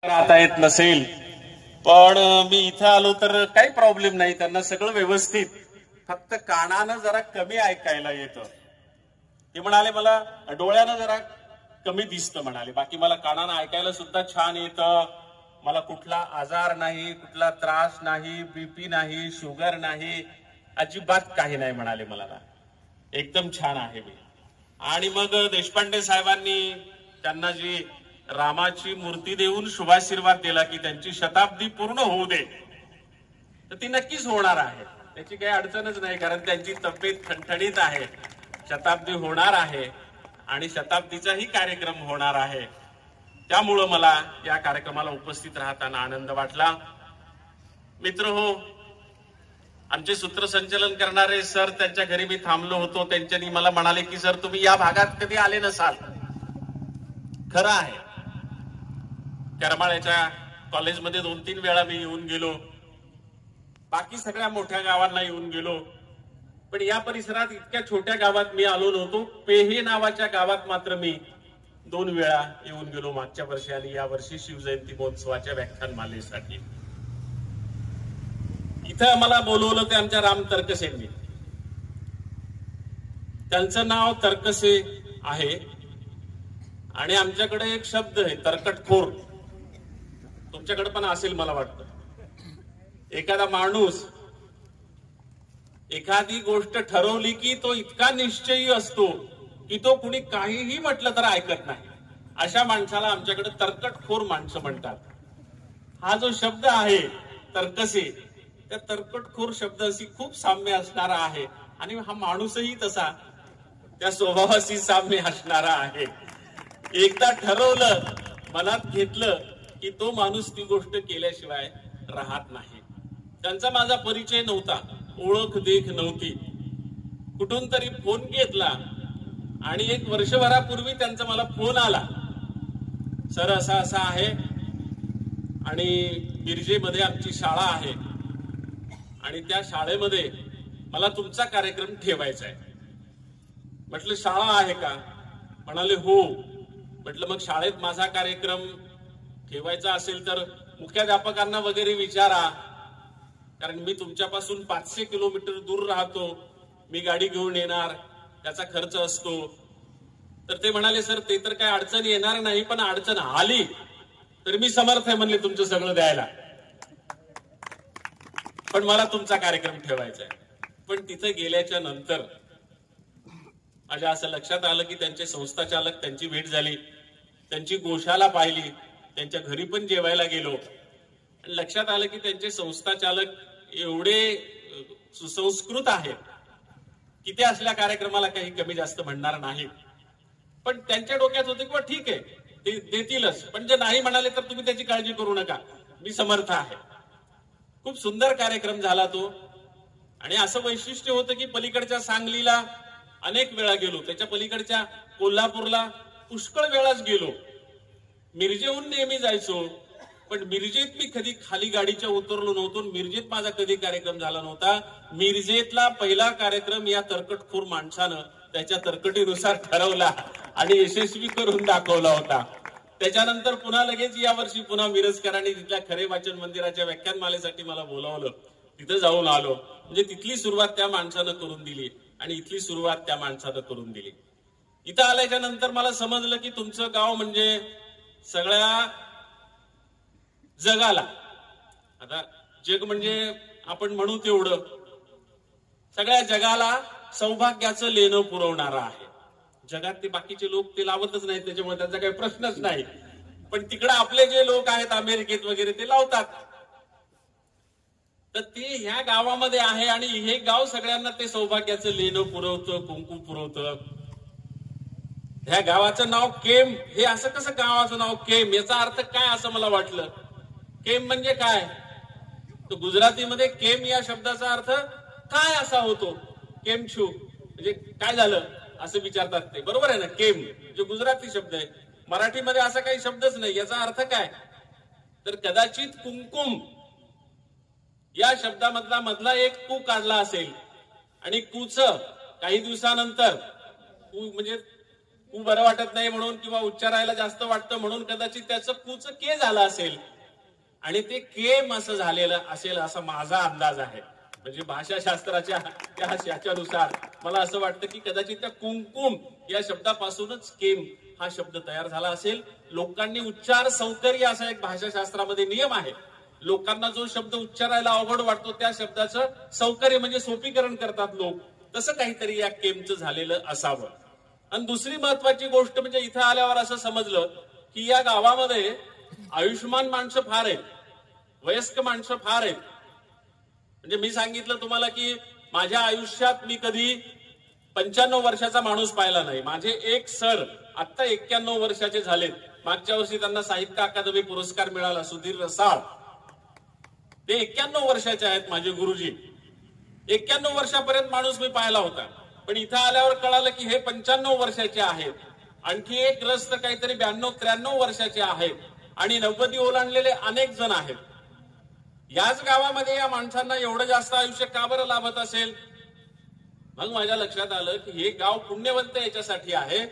राहता येत नसेल पण मी इथं आलो तर काही प्रॉब्लेम नाही, त्यांना सगळं व्यवस्थित, फक्त कानानं जरा कमी ऐकायला येतं. ते म्हणाले मला डोळ्यानं जरा कमी दिसतं म्हणाले, बाकी मला कानानं ऐकायला सुद्धा छान येतं. मला कुठला आजार नाही, कुठला त्रास नाही, बीपी नाही, शुगर नाही, अजिबात काही नाही म्हणाले. मला ना एकदम छान आहे मी. आणि मग देशपांडे साहेबांनी त्यांना जी रामाची मूर्ती देऊन शुभाशीर्वाद दिला की त्यांची शताब्दी पूर्ण होऊ दे, तर ती नक्कीच होणार आहे, त्याची काही अडचणच नाही, कारण त्यांची तब्येत ठणठणीत आहे. शताब्दी होणार आहे आणि शताब्दीचाही कार्यक्रम होणार आहे. त्यामुळं मला या कार्यक्रमाला उपस्थित राहताना आनंद वाटला. मित्र हो, आमचे सूत्रसंचालन करणारे सर, त्यांच्या घरी मी थांबलो होतो. त्यांच्यानी मला म्हणाले की सर तुम्ही या भागात कधी आले नसाल. खरं आहे, करमाळ्याच्या कॉलेजमध्ये 2-3 वेळा मी येऊन गेलो, बाकी सगळ्या मोठ्या गावांना येऊन गेलो, पण या परिसरात इतक्या छोट्या गावात मी आलो नव्हतो. पेहे नावाच्या गावात मात्र मी 2 वेळा येऊन गेलो, मागच्या वर्षी आणि या वर्षी शिवजयंती महोत्सवाच्या व्याख्यानमालेसाठी. इथं मला बोलवलं ते आमच्या राम तरकसेंनी. त्यांचं नाव तरकसे आहे आणि आमच्याकडे एक शब्द आहे तरकटखोर, तुमच्याकडे पण असेल मला वाटतं. एखादा माणूस एखादी गोष्ट ठरवली की तो इतका निश्चयी असतो की तो कुणी काहीही म्हटलं तर ऐकत नाही. अशा माणसाला आमच्याकडे तरकटखोर माणसं म्हणतात. हा जो शब्द आहे तरकसे, त्या तरकटखोर शब्दाशी खूप साम्य असणारा आहे आणि हा माणूसही तसा त्या स्वभावाशी साम्य असणारा आहे. एकदा ठरवलं, मनात घेतलं की तो माणूस ती गोष्ट केल्याशिवाय राहत नाही. त्यांचा माझा परिचय नव्हता, ओळख देख नव्हती. कुठून तरी फोन घेतला आणि 1 वर्षभरापूर्वी त्यांचा मला फोन आला, सर असा असा आहे आणि बिरजेमध्ये आमची शाळा आहे आणि त्या शाळेमध्ये मला तुमचा कार्यक्रम ठेवायचा आहे. म्हटलं शाळा आहे का? म्हणाले हो. म्हटलं मग शाळेत माझा कार्यक्रम ठेवायचा असेल तर मुख्याध्यापकांना वगैरे विचारा, कारण मी तुमच्यापासून 500 किलोमीटर दूर राहतो, मी गाडी घेऊन येणार, त्याचा खर्च असतो. तर ते म्हणाले सर ते तर काय अडचण येणार नाही, पण अडचण आली तर मी समर्थ आहे म्हणले तुमचं सगळं द्यायला, पण मला तुमचा कार्यक्रम ठेवायचा आहे. पण तिथे गेल्याच्या नंतर माझ्या असं लक्षात आलं की त्यांचे संस्थाचालक, त्यांची भेट झाली, त्यांची गोशाला पाहिली, त्यांच्या घरी पण जेवायला गेलो. लक्षात आलं की त्यांचे संस्थाचालक एवढे सुसंस्कृत आहेत की ते असल्या कार्यक्रमाला काही कमी जास्त म्हणणार नाही. पण त्यांच्या डोक्यात होते की ठीक आहे ते देतीलच, पण जे नाही म्हणाले तर तुम्ही त्याची काळजी करू नका, मी समर्थ आहे. खूप सुंदर कार्यक्रम झाला तो. आणि असं वैशिष्ट्य होतं की पलीकडच्या सांगलीला अनेक वेळा गेलो, त्याच्या पलीकडच्या कोल्हापूरला पुष्कळ वेळाच गेलो, मिरजेहून नेहमी जायचो, पण मिरजेत मी कधी खाली गाडीच्या उतरलो नव्हतो. मिरजेत माझा कधी कार्यक्रम झाला नव्हता. मिरजेतला पहिला कार्यक्रम या तरकटखोर माणसानं त्याच्या तरकटीनुसार ठरवला आणि यशस्वी करून दाखवला होता. त्याच्यानंतर पुन्हा लगेच या वर्षी पुन्हा मिरजकरांनी तिथल्या खरे वाचन मंदिराच्या व्याख्यानमालेसाठी मला बोलावलं, तिथं जाऊन आलो. म्हणजे तिथली सुरुवात त्या माणसानं करून दिली आणि इथली सुरुवात त्या माणसानं करून दिली. इथं आल्याच्या नंतर मला समजलं की तुमचं गाव म्हणजे सगळ्या जगाला, आता जग म्हणजे आपण म्हणू तेवढं, सगळ्या जगाला सौभाग्याचं लेणं पुरवणारा आहे. जगात ते बाकीचे लोक ते लावतच नाहीत, त्याच्यामुळे त्यांचा काही प्रश्नच नाही. पण तिकडे आपले जे लोक आहेत अमेरिकेत वगैरे ते लावतात. तर ते ह्या गावामध्ये आहे आणि हे गाव सगळ्यांना ते सौभाग्याचं लेणं पुरवतं, कुंकू पुरवतं. ह्या गावाचं नाव केम. हे असं कसं गावाचं नाव केम, याचा अर्थ काय असं मला वाटलं. केम म्हणजे काय, तर गुजरातीमध्ये केम या शब्दाचा अर्थ काय असा होतो. केमछू म्हणजे काय झालं असं विचारतात ते, बरोबर आहे ना. केम जो गुजराती शब्द आहे, मराठीमध्ये असा काही शब्दच नाही. याचा अर्थ काय, तर कदाचित कुंकुम या शब्दामधला एक कू काढला असेल आणि कूच काही दिवसानंतर म्हणजे बरं वाटत नाही म्हणून किंवा उच्चारायला जास्त वाटतं म्हणून कदाचित त्याचं कूच के झालं असेल आणि ते केम असं झालेलं असेल असा माझा अंदाज आहे. म्हणजे भाषाशास्त्राच्या त्या याच्यानुसार मला असं वाटतं की कदाचित त्या कुंकुम या शब्दापासूनच केम हा शब्द तयार झाला असेल. लोकांनी उच्चार सौकर्य असा एक भाषाशास्त्रामध्ये नियम आहे. लोकांना जो शब्द उच्चारायला अवघड वाटतो त्या शब्दाचं सौकर्य म्हणजे सोपीकरण करतात लोक. तसं काहीतरी या केमचं झालेलं असावं. आणि दुसरी महत्वाची गोष्ट म्हणजे इथं आल्यावर असं समजलं की या गावामध्ये आयुष्यमान माणसं फार आहेत, वयस्क माणसं फार आहेत. म्हणजे मी सांगितलं तुम्हाला की माझ्या आयुष्यात मी कधी 95 वर्षाचा माणूस पाहिला नाही. माझे एक सर आता 91 वर्षाचे झालेत. मागच्या वर्षी त्यांना साहित्य अकादमी पुरस्कार मिळाला, सुधीर रसाळ. ते 91 वर्षाचे आहेत माझे गुरुजी. 91 वर्षापर्यंत माणूस मी पाहिला होता, पण इथं आल्यावर कळालं की हे 95 वर्षाचे आहेत. आणखी एक ग्रस्त काहीतरी 92-93 वर्षाचे आहेत आणि 90 ओलांडलेले अनेक जण आहेत. याच गावामध्ये या माणसांना एवढं जास्त आयुष्य का बरं लाभत असेल? मग माझ्या लक्षात आलं की हे गाव पुण्यवंत याच्यासाठी आहे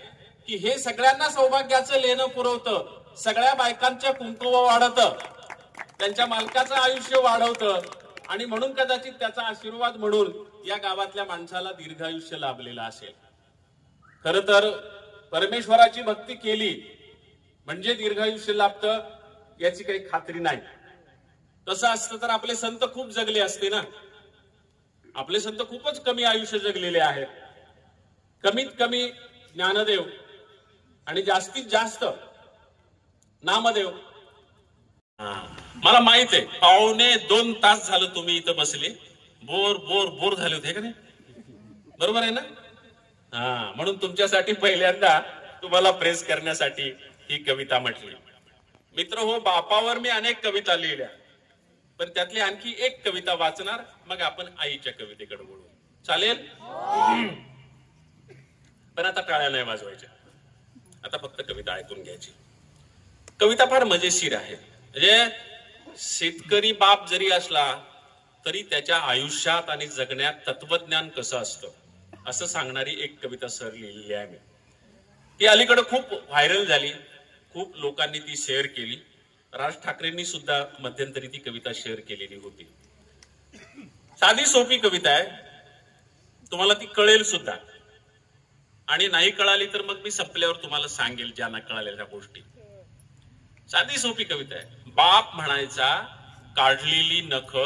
की हे सगळ्यांना सौभाग्याचं लेणं पुरवतं, सगळ्या बायकांच्या कुंकू वाढवतं, त्यांच्या मालकाचं आयुष्य वाढवतं आणि म्हणून कदाचित त्याचा आशीर्वाद म्हणून या गावातल्या माणसाला दीर्घायुष्य लाभलेलं असेल. खर तर परमेश्वराची भक्ती केली म्हणजे दीर्घायुष्य लाभतं याची काही खात्री नाही. तसं असतं तर आपले संत खूप जगले असते ना. आपले संत खूपच कमी आयुष्य जगलेले आहेत. कमीत कमी ज्ञानदेव आणि जास्तीत जास्त नामदेव. मला माहित आहे 1.25 तास झालं तुम्ही इथं बसले, बोर झाले होते का नाही? बरोबर आहे ना? म्हणून तुमच्यासाठी पहिल्यांदा तुम्हाला प्रेस करण्यासाठी ही कविता म्हटली. मित्र हो, बापावर मी अनेक कविता लिहिल्या, पण त्यातली आणखी एक कविता वाचणार, मग आपण आईच्या कवितेकडे वळू. चालेल? पण आता टाळ्या नाही वाजवायच्या, आता फक्त कविता ऐकून घ्यायची. कविता फार मजेशीर आहे. म्हणजे शेतकरी बाप जरी असला तरी त्याच्या आयुष्यात आणि जगण्यात तत्वज्ञान कसं असतं असं सांगणारी एक कविता सर लिहिलेली आहे मी. ती अलीकडे खूप व्हायरल झाली, खूप लोकांनी ती शेअर केली. राज ठाकरेंनी सुद्धा मध्यंतरी ती कविता शेअर केलेली होती. साधी सोपी कविता आहे, तुम्हाला ती कळेल सुद्धा, आणि नाही कळाली तर मग मी संपल्यावर तुम्हाला सांगेल ज्यांना कळालेल्या गोष्टी. साधी सोपी कविता आहे. बाप म्हणायचा काढलेली नख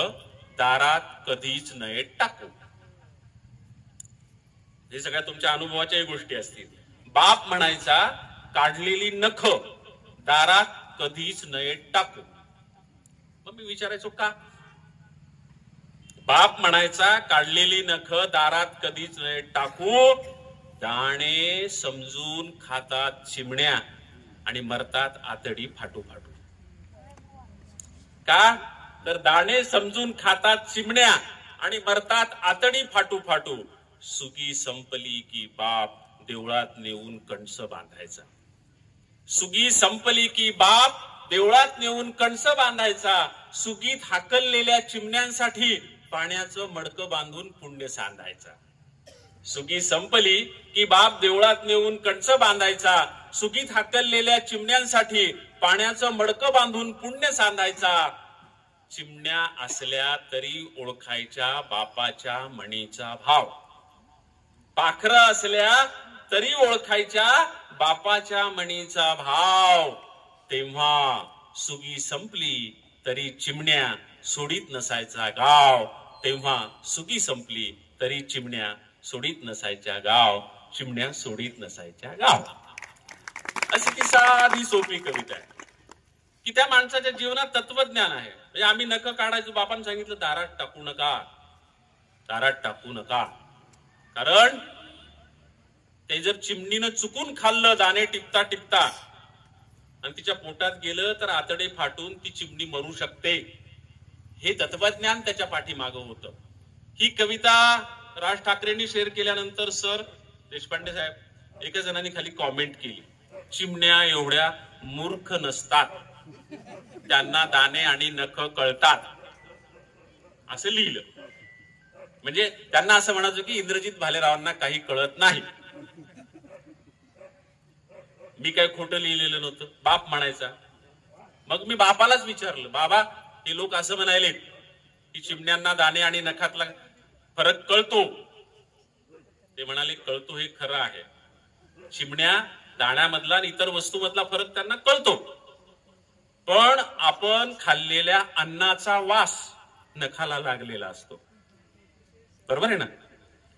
दारात कधीच नये टाकू. हे सगळ्या तुमच्या अनुभवाच्याही गोष्टी असतील. बाप म्हणायचा काढलेली नख दारात कधीच नये टाकू. मग मी विचारायचो का? बाप म्हणायचा काढलेली नख दारात कधीच नये टाकू, दाणे समजून खातात चिमण्या आणि मरतात आतडी फाटू फाटू. का तर दाणे समजून खातात चिमण्या आणि मरतात आतडी फाटू फाटू. सुगी संपली की बाप देवळात नेऊन कणस बांधायचा. सुगी संपली की बाप देवळात नेऊन कणस बांधायचा. सुगीत हाकललेल्या चिमण्यांसाठी पाण्याचं मडकं बांधून पुण्य सांधायचा. सुगी संपली की बाप देवळात नेऊन कणस बांधायचा. सुगीत हाकललेल्या चिमण्यांसाठी पाण्याचं मडकं बांधून पुण्य सांधायचा. चिमण्या असल्या तरी ओळखायच्या बापाच्या मणीचा भाव. पाखरं असल्या तरी ओळखायच्या बापाच्या मणीचा भाव. तेव्हा सुगी संपली तरी चिमण्या सोडीत नसायचा गाव. तेव्हा सुगी संपली तरी चिमण्या सोडीत नसायच्या गाव. चिमण्या सोडीत नसायच्या गाव. अशी ती साधी सोपी कविता आहे की त्या माणसाच्या जीवनात तत्वज्ञान आहे. म्हणजे आम्ही नख काढायचो, बापाने सांगितलं दारात टाकू नका, दारात टाकू नका. कारण ते जर चिमणीनं चुकून खाल्लं दाणे टिपता टिपता आणि तिच्या पोटात गेलं तर आतडे फाटून ती चिमणी मरू शकते. हे तत्वज्ञान त्याच्या पाठीमागं होतं. ही कविता राज ठाकरेंनी शेअर केल्यानंतर सर देशपांडे साहेब एका जणांनी खाली कॉमेंट केली, चिमण्या एवढ्या मूर्ख नसतात, त्यांना दाणे आणि नख कळतात, असं लिहिलं. म्हणजे त्यांना असं म्हणायचं की इंद्रजित भालेरावांना काही कळत नाही. मी काय खोटं लिहिलेलं नव्हतं, बाप म्हणायचा. मग मी बापालाच विचारलं, बाबा हे लोक असं म्हणाले की चिमण्यांना दाणे आणि नखातला फरक कळतो. ते म्हणाले कळतो हे खरं आहे, चिमण्या दाण्यामधला आणि इतर वस्तूमधला फरक त्यांना कळतो, पण आपण खाल्लेल्या अन्नाचा वास नखाला लागलेला असतो. बरोबर आहे ना?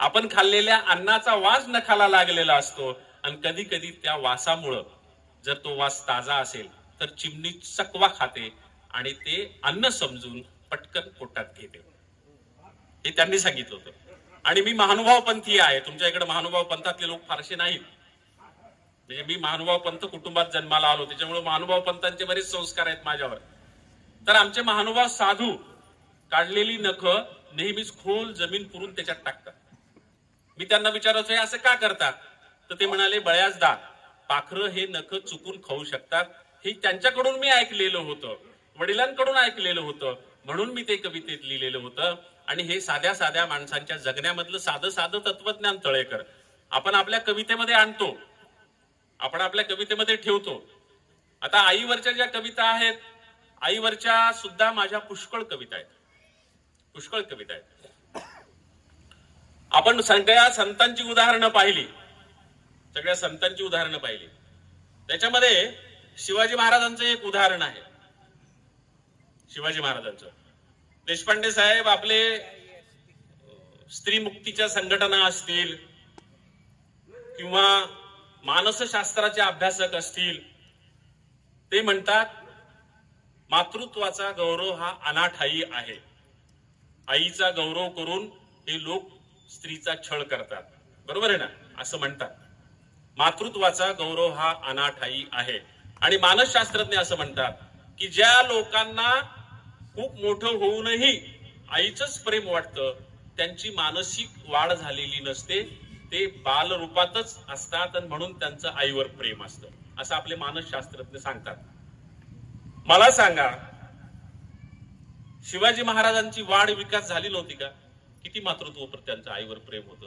आपण खाल्लेल्या अन्नाचा वास नखाला लागलेला असतो आणि कधी कधी त्या वासामुळं जर तो वास ताजा असेल तर चिमणी चकवा खाते आणि ते अन्न समजून पटकन पोटात घेते. हे त्यांनी सांगितलं होतं. आणि मी महानुभाव पंथी आहे. तुमच्या इकडे महानुभाव पंथातले लोक फारसे नाहीत. म्हणजे मी महानुभाव पंथ कुटुंबात जन्माला आलो, त्याच्यामुळे महानुभाव पंथांचे बरेच संस्कार आहेत माझ्यावर. तर आमचे महानुभाव साधू काढलेली नख नेहमीच खोल जमीन पुरून त्याच्यात टाकतात. मी त्यांना विचारायचो, हे असं का करतात? तर ते म्हणाले, बळ्याचदा पाखरं हे नख चुकून खाऊ शकतात. हे त्यांच्याकडून मी ऐकलेलं होतं, वडिलांकडून ऐकलेलं होतं, म्हणून मी ते कवितेत लिहिलेलं होतं. आणि हे साध्या साध्या माणसांच्या जगण्यामधलं साधं साधं तत्वज्ञान तळेकर आपण आपल्या कवितेमध्ये आणतो, आपण आपल्या कवितेमध्ये ठेवतो. आता आईवरच्या ज्या कविता आहेत, आईवरच्या सुद्धा माझ्या पुष्कळ कविता आहेत, पुष्कळ कविता आहेत. आपण सगळ्या संतांची उदाहरणं पाहिली, सगळ्या संतांची उदाहरणं पाहिली. त्याच्यामध्ये शिवाजी महाराजांचं एक उदाहरण आहे. शिवाजी महाराजांचं देशपांडे साहेब आपले स्त्री मुक्तीच्या संघटना असतील किंवा मानसशास्त्राचे अभ्यासक असतील, ते म्हणतात मातृत्वाचा गौरव हा अनाठायी आहे. आईचा गौरव करून हे लोक स्त्रीचा छळ करतात. बरोबर आहे ना? असं म्हणतात. मातृत्वाचा गौरव हा अनाठायी आहे. आणि मानसशास्त्रज्ञ असं म्हणतात की ज्या लोकांना खूप मोठं होऊनही आईचंच प्रेम वाटतं, त्यांची मानसिक वाढ झालेली नसते, ते बालरूपातच असतात आणि म्हणून त्यांचं आईवर प्रेम असतं, असं आपले मानसशास्त्रज्ञ सांगतात. मला सांगा, शिवाजी महाराजांची वाढ विकास झाली नव्हती का? किती मातृत्व त्यांचं आईवर प्रेम होतं.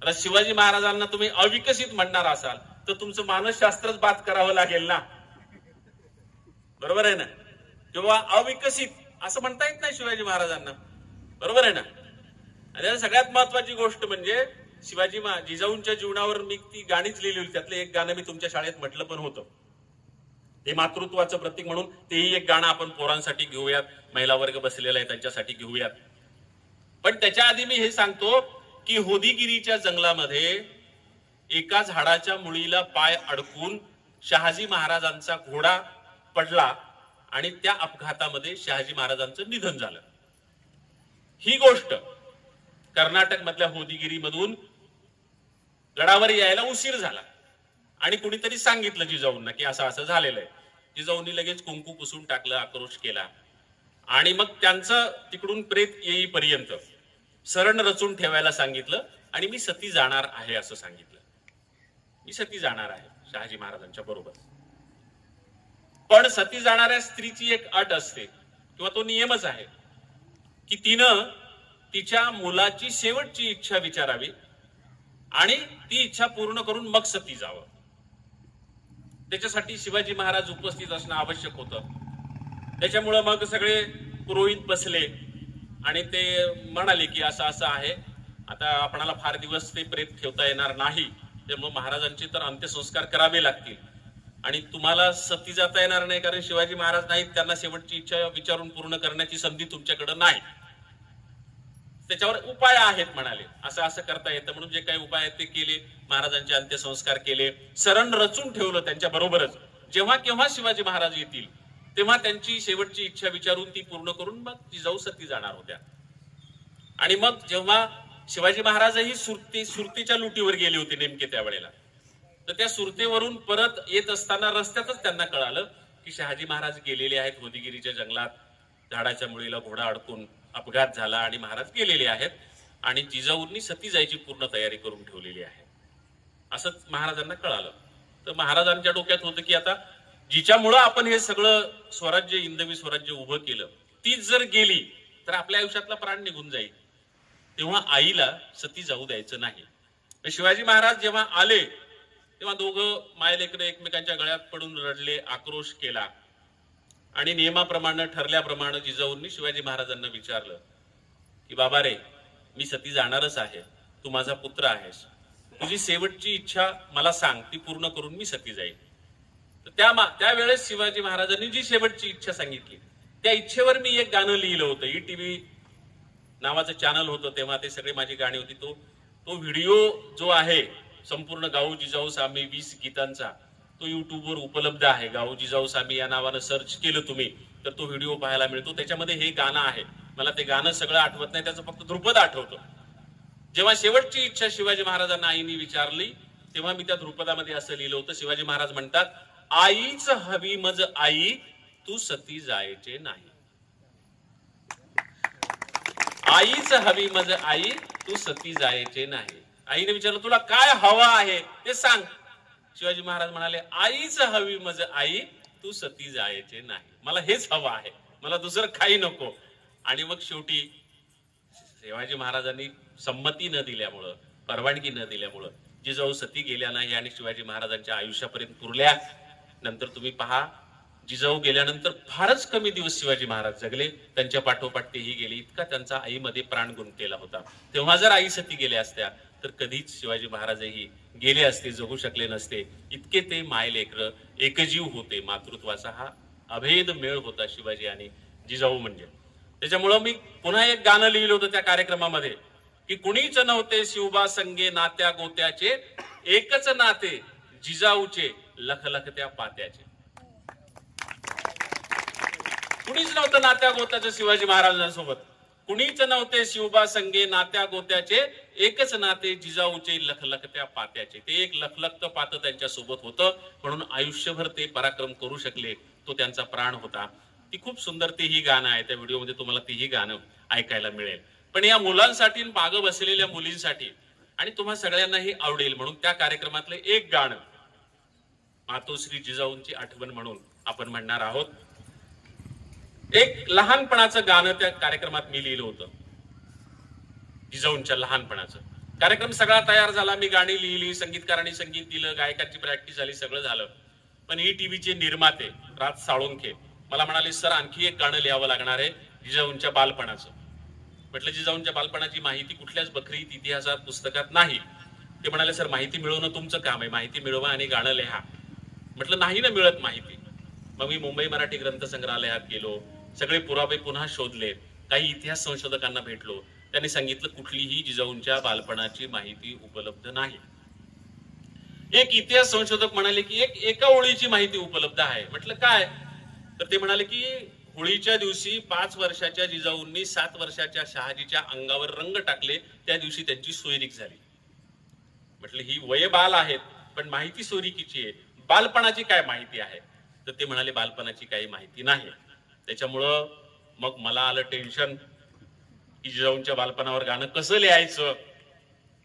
आता शिवाजी महाराजांना तुम्ही अविकसित म्हणणार असाल तर तुमचं मानसशास्त्रच बाद करावं लागेल ना. बरोबर आहे ना? किंवा अविकसित असं म्हणता येत नाही शिवाजी महाराजांना. बरोबर आहे ना? आणि सगळ्यात महत्वाची गोष्ट म्हणजे शिवाजी जिजाऊंच्या जीवनावर मी ती गाणीच लिहिली होती. त्यातलं एक गाणं मी तुमच्या शाळेत म्हटलं पण होतं. हे मातृत्वाचं प्रतीक म्हणून तेही एक गाणं आपण पोरांसाठी घेऊयात, महिला वर्ग बसलेला आहे त्यांच्यासाठी घेऊयात. पण त्याच्या आधी मी हे सांगतो की होदीगिरीच्या जंगलामध्ये एका झाडाच्या मुळीला पाय अडकून शहाजी महाराजांचा घोडा पडला आणि त्या अपघातामध्ये शहाजी महाराजांचं निधन झालं. ही गोष्ट कर्नाटक मधल्या होदीगिरी मधून गडावर यायला उशीर झाला आणि कुणीतरी सांगितलं जिजाऊंना की असं असं झालेलं आहे. जिजाऊंनी लगेच कुंकू पुसून टाकलं, आक्रोश केला आणि मग त्यांचं तिकडून प्रेत येईपर्यंत सरण रचून ठेवायला सांगितलं आणि मी सती जाणार आहे असं सांगितलं. मी सती जाणार आहे शहाजी महाराजांच्या बरोबर. पण सती जाणाऱ्या स्त्रीची एक अट असते किंवा तो नियमच आहे की तिनं तिच्या मुलाची शेवटची इच्छा विचारावी आणि ती इच्छा पूर्ण करून मग सती जावं. त्याच्यासाठी शिवाजी महाराज उपस्थित असणं आवश्यक होतं. त्याच्यामुळं मग सगळे पुरोहित बसले आणि ते म्हणाले की असं असं आहे, आता आपणाला फार दिवस ते प्रेत ठेवता येणार नाही, त्यामुळे महाराजांचे तर अंत्यसंस्कार करावे लागतील आणि तुम्हाला सती जाता येणार नाही कारण शिवाजी महाराज नाहीत, त्यांना शेवटची इच्छा विचारून पूर्ण करण्याची संधी तुमच्याकडे नाही. त्याच्यावर उपाय आहेत म्हणाले. असं असं करता येतं म्हणून जे काही उपाय आहेत ते केले. महाराजांचे अंत्यसंस्कार केले, सरण रचून ठेवलं त्यांच्या बरोबरच. जेव्हा केव्हा शिवाजी महाराज येतील तेव्हा त्यांची शेवटची इच्छा विचारून ती पूर्ण करून मग जिजाऊ सती जाणार होत्या. आणि मग जेव्हा शिवाजी महाराजही सुरतेच्या लुटीवर गेले होते नेमके त्यावेळेला, तर त्या सुरतेवरून परत येत असताना रस्त्यातच त्यांना कळालं की शहाजी महाराज गेलेले आहेत होदीगिरीच्या जंगलात, झाडाच्या मुळीला घोडा अडकून अपघात झाला आणि महाराज गेलेले आहेत आणि जिजाऊंनी सती जायची पूर्ण तयारी करून ठेवलेली आहे असंच महाराजांना कळालं. तर महाराजांच्या डोक्यात होतं की आता जिच्यामुळं आपण हे सगळं स्वराज्य, हिंदवी स्वराज्य उभं केलं, तीच जर गेली तर आपल्या आयुष्यातला प्राण निघून जाईल, तेव्हा आईला सती जाऊ द्यायचं नाही. शिवाजी महाराज जेव्हा आले तेव्हा दोघं मायलेकडे एकमेकांच्या गळ्यात पडून रडले, आक्रोश केला आणि नियमाप्रमाणे ठरल्याप्रमाणे जिजाऊंनी शिवाजी महाराजांना विचारलं की बाबा रे, मी सती जाणारच आहे, तू माझा पुत्र आहेस, तुझी शेवटची इच्छा मला सांग, ती पूर्ण करून मी सती जाईल. त्यावेळेस शिवाजी महाराजांनी जी शेवटची इच्छा सांगितली त्या इच्छेवर मी एक गाणं लिहिलं होतं. ETV नावाचं चॅनल होतं तेव्हा, ते सगळी माझी गाणी होती. तो व्हिडिओ जो आहे संपूर्ण गाऊ जिजाऊ सामी 20 गीतांचा, तो युट्यूबवर उपलब्ध आहे. गाऊ जिजाऊ सामी या नावानं सर्च केलं तुम्ही तर तो व्हिडिओ पाहायला मिळतो. त्याच्यामध्ये हे गाणं आहे. मला ते गाणं सगळं आठवत नाही, त्याचं फक्त ध्रुपद आठवतं. जेव्हा शेवटची इच्छा शिवाजी महाराजांना आईनी विचारली तेव्हा मी त्या ध्रुपदामध्ये असं लिहिलं होतं. शिवाजी महाराज म्हणतात, आईच हवी मज आई, तू सती जायचे नाही. आईच हवी मज आई, तू सती जायचे नाही. आईने विचारलं, तुला काय हवं आहे ते सांग. शिवाजी महाराज म्हणाले, आईच हवी मज आई, तू सती जायचे नाही. मला हेच हवं आहे, मला दुसरं काही नको. आणि मग शेवटी शिवाजी महाराजांनी संमती न दिल्यामुळं, परवानगी न दिल्यामुळं जिजाऊ सती गेल्या नाही आणि शिवाजी महाराजांच्या आयुष्यापर्यंत पुरल्या. नंतर तुम्ही पहा, जिजाऊ गेल्यानंतर फारच कमी दिवस शिवाजी महाराज जगले. त्यांच्या पाठोपाठ तेही गेले. इतका त्यांचा आईमध्ये प्राण गुंतलेला होता. तेव्हा जर आई सती गेल्या असत्या तर कधीच शिवाजी महाराजही गेले असते, जगू शकले नसते. इतके ते मायलेकर एकजीव होते. मातृत्वाचा हा अभेद मेळ होता शिवाजी आणि जिजाऊ म्हणजे. त्याच्यामुळं मी पुन्हा एक गाणं लिहिलं होतं त्या कार्यक्रमामध्ये की कुणीच नव्हते शिवबा संगे नात्या गोत्याचे, एकच नाते जिजाऊचे लखलखत्या पात्याचे. कुणीच नव्हतं नात्या गोत्याचं शिवाजी महाराजांसोबत. कुणीच नव्हते शिवबा संगे नात्या गोत्याचे, एकच नाते जिजाऊचे लखलखत्या पात्याचे. ते एक लखलखतं पातं त्यांच्या सोबत होतं, म्हणून आयुष्यभर ते पराक्रम करू शकले. तो त्यांचा प्राण होता. ती खूप सुंदर तेही गाणं आहे. त्या व्हिडिओमध्ये तुम्हाला तेही गाणं ऐकायला मिळेल. पण या मुलांसाठी, मागं बसलेल्या मुलींसाठी आणि तुम्हा सगळ्यांनाही आवडेल म्हणून त्या कार्यक्रमातलं एक गाणं मातोश्री जिजाऊंची आठवण म्हणून आपण म्हणणार आहोत. एक लहानपणाचं गाणं त्या कार्यक्रमात मी लिहिलं होतं, जिजाऊंच्या लहानपणाचं. कार्यक्रम सगळा तयार झाला, मी गाणी लिहिली, संगीतकारांनी संगीत दिलं, गायकांची प्रॅक्टिस झाली, सगळं झालं. पण ETVचे निर्माते राज साळुंखे मला म्हणाले, सर आणखी एक गाणं लिहावं लागणार आहे जिजाऊंच्या बालपणाचं. म्हटलं, जिजाऊंच्या बालपणाची माहिती कुठल्याच बखरीत, इतिहासात, पुस्तकात नाही. ते म्हणाले, सर माहिती मिळवणं तुमचं काम आहे, माहिती मिळवा आणि गाणं लिहा. म्हटलं, नाही ना मिळत माहिती. मग मी मुंबई मराठी ग्रंथ संग्रहालयात गेलो, सगळे पुरावे पुन्हा शोधले, काही इतिहास संशोधकांना भेटलो. त्यांनी सांगितलं, कुठलीही जिजाऊंच्या बालपणाची माहिती उपलब्ध नाही. एक इतिहास संशोधक म्हणाले की एका ओळीची माहिती उपलब्ध आहे. म्हटलं काय? तर ते म्हणाले की होळीच्या दिवशी 5 वर्षाच्या जिजाऊंनी 7 वर्षाच्या शहाजीच्या अंगावर रंग टाकले, त्या दिवशी त्यांची सोयरीक झाली. म्हटलं, ही वय बाल आहेत पण माहिती सोयरिकीची आहे, बालपणाची काय माहिती आहे? तर ते म्हणाले, बालपणाची काही माहिती नाही. त्याच्यामुळं मग मला आलं टेन्शन की जिजाऊंच्या बालपणावर गाणं कसं लिहायचं.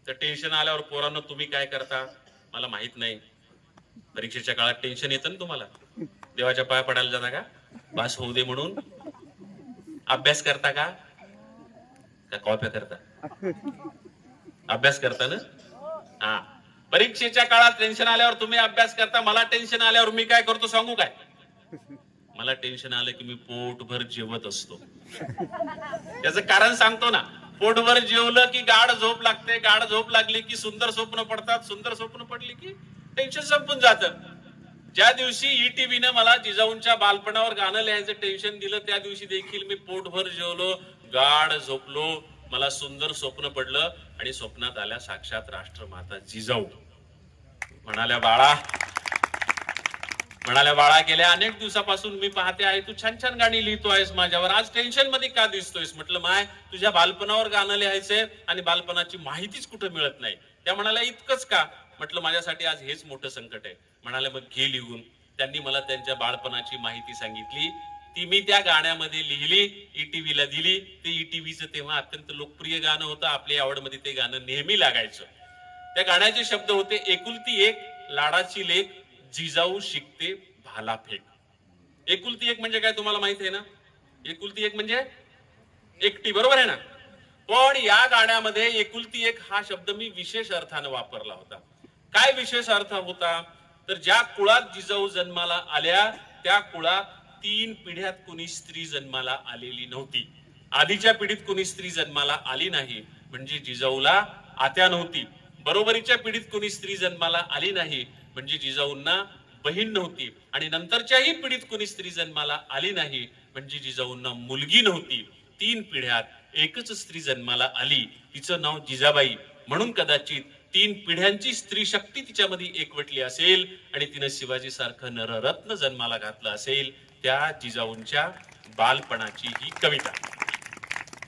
तर टेन्शन आल्यावर पोरांनो तुम्ही काय करता मला माहित नाही. परीक्षेच्या काळात टेन्शन येतं ना तुम्हाला. देवाच्या पाया पडायला जाता का पास होऊ दे म्हणून? अभ्यास करता का कॉप्या करता? अभ्यास करता ना. हा, परीक्षेच्या काळात टेन्शन आल्यावर तुम्ही अभ्यास करता. मला टेन्शन आल्यावर मी काय करतो सांगू काय? मला टेन्शन आलं की मी पोटभर जेवत असतो. त्याचं कारण सांगतो ना. पोटभर जेवलं की गाढ झोप लागते, गाढ झोप लागली की सुंदर स्वप्न पडतात, सुंदर स्वप्न पडली की टेन्शन संपून जातं. ज्या दिवशी ETVनं मला जिजाऊंच्या बालपणावर गाणं लिहायचं टेन्शन दिलं, त्या दिवशी देखील मी पोटभर जेवलो, गाढ झोपलो, मला सुंदर स्वप्न पडलं आणि स्वप्नात आल्या साक्षात राष्ट्रमाता जिजाऊ. म्हणाल्या, बाळा गेल्या अनेक दिवसापासून मी पाहते आहे तू छान छान गाणी लिहितो आहेस माझ्यावर, आज टेन्शन मध्ये का दिसतोयस? म्हटलं, माय तुझ्या बालपणावर गाणं लिहायचंय आणि बालपणाची माहितीच कुठं मिळत नाही. त्या म्हणाल्या, इतकंच का? म्हटलं, माझ्यासाठी आज हेच मोठं संकट आहे. म्हणाले, मग घे लिहून. त्यांनी मला त्यांच्या बालपणाची माहिती सांगितली, ती मी त्या गाण्यामध्ये लिहिली, ETVला दिली. ते ETVचं तेव्हा अत्यंत लोकप्रिय गाणं होतं, आपल्या आवडमध्ये ते गाणं नेहमी लागायचं. त्या गाण्याचे शब्द होते, एकुलती एक लाडाची लेक, जिजाऊ शिकते भाला फेक. एकुलती एक म्हणजे काय तुम्हाला माहित आहे ना? एकुलती एक म्हणजे एकटी, बरोबर आहे ना? पण या गाण्यामध्ये एकुलती एक हा शब्द मी विशेष अर्थानं वापरला होता. काय विशेष अर्थ होता तर ज्या कुळात जिजाऊ जन्माला आल्या त्या कुळात 3 पिढ्यात कोणी स्त्री जन्माला आलेली नव्हती. आधीच्या पिढीत कोणी स्त्री जन्माला आली नाही म्हणजे जिजाऊला आत्या नव्हती. बरोबरीच्या पिढीत कोणी स्त्री जन्माला आली नाही म्हणजे जिजाऊंना बहीण नव्हती. आणि नंतरच्याही पिढीत कोणी स्त्री जन्माला आली नाही म्हणजे जिजाऊंना मुलगी नव्हती. 3 पिढ्यात एकच स्त्री जन्माला आली, तिचं नाव जिजाबाई. म्हणून कदाचित 3 पिढ्यांची स्त्री शक्ती तिच्यामध्ये एकवटली असेल आणि तिनं शिवाजी सारखं नररत्न जन्माला घातलं असेल. त्या जिजाऊंच्या बालपणाची ही कविता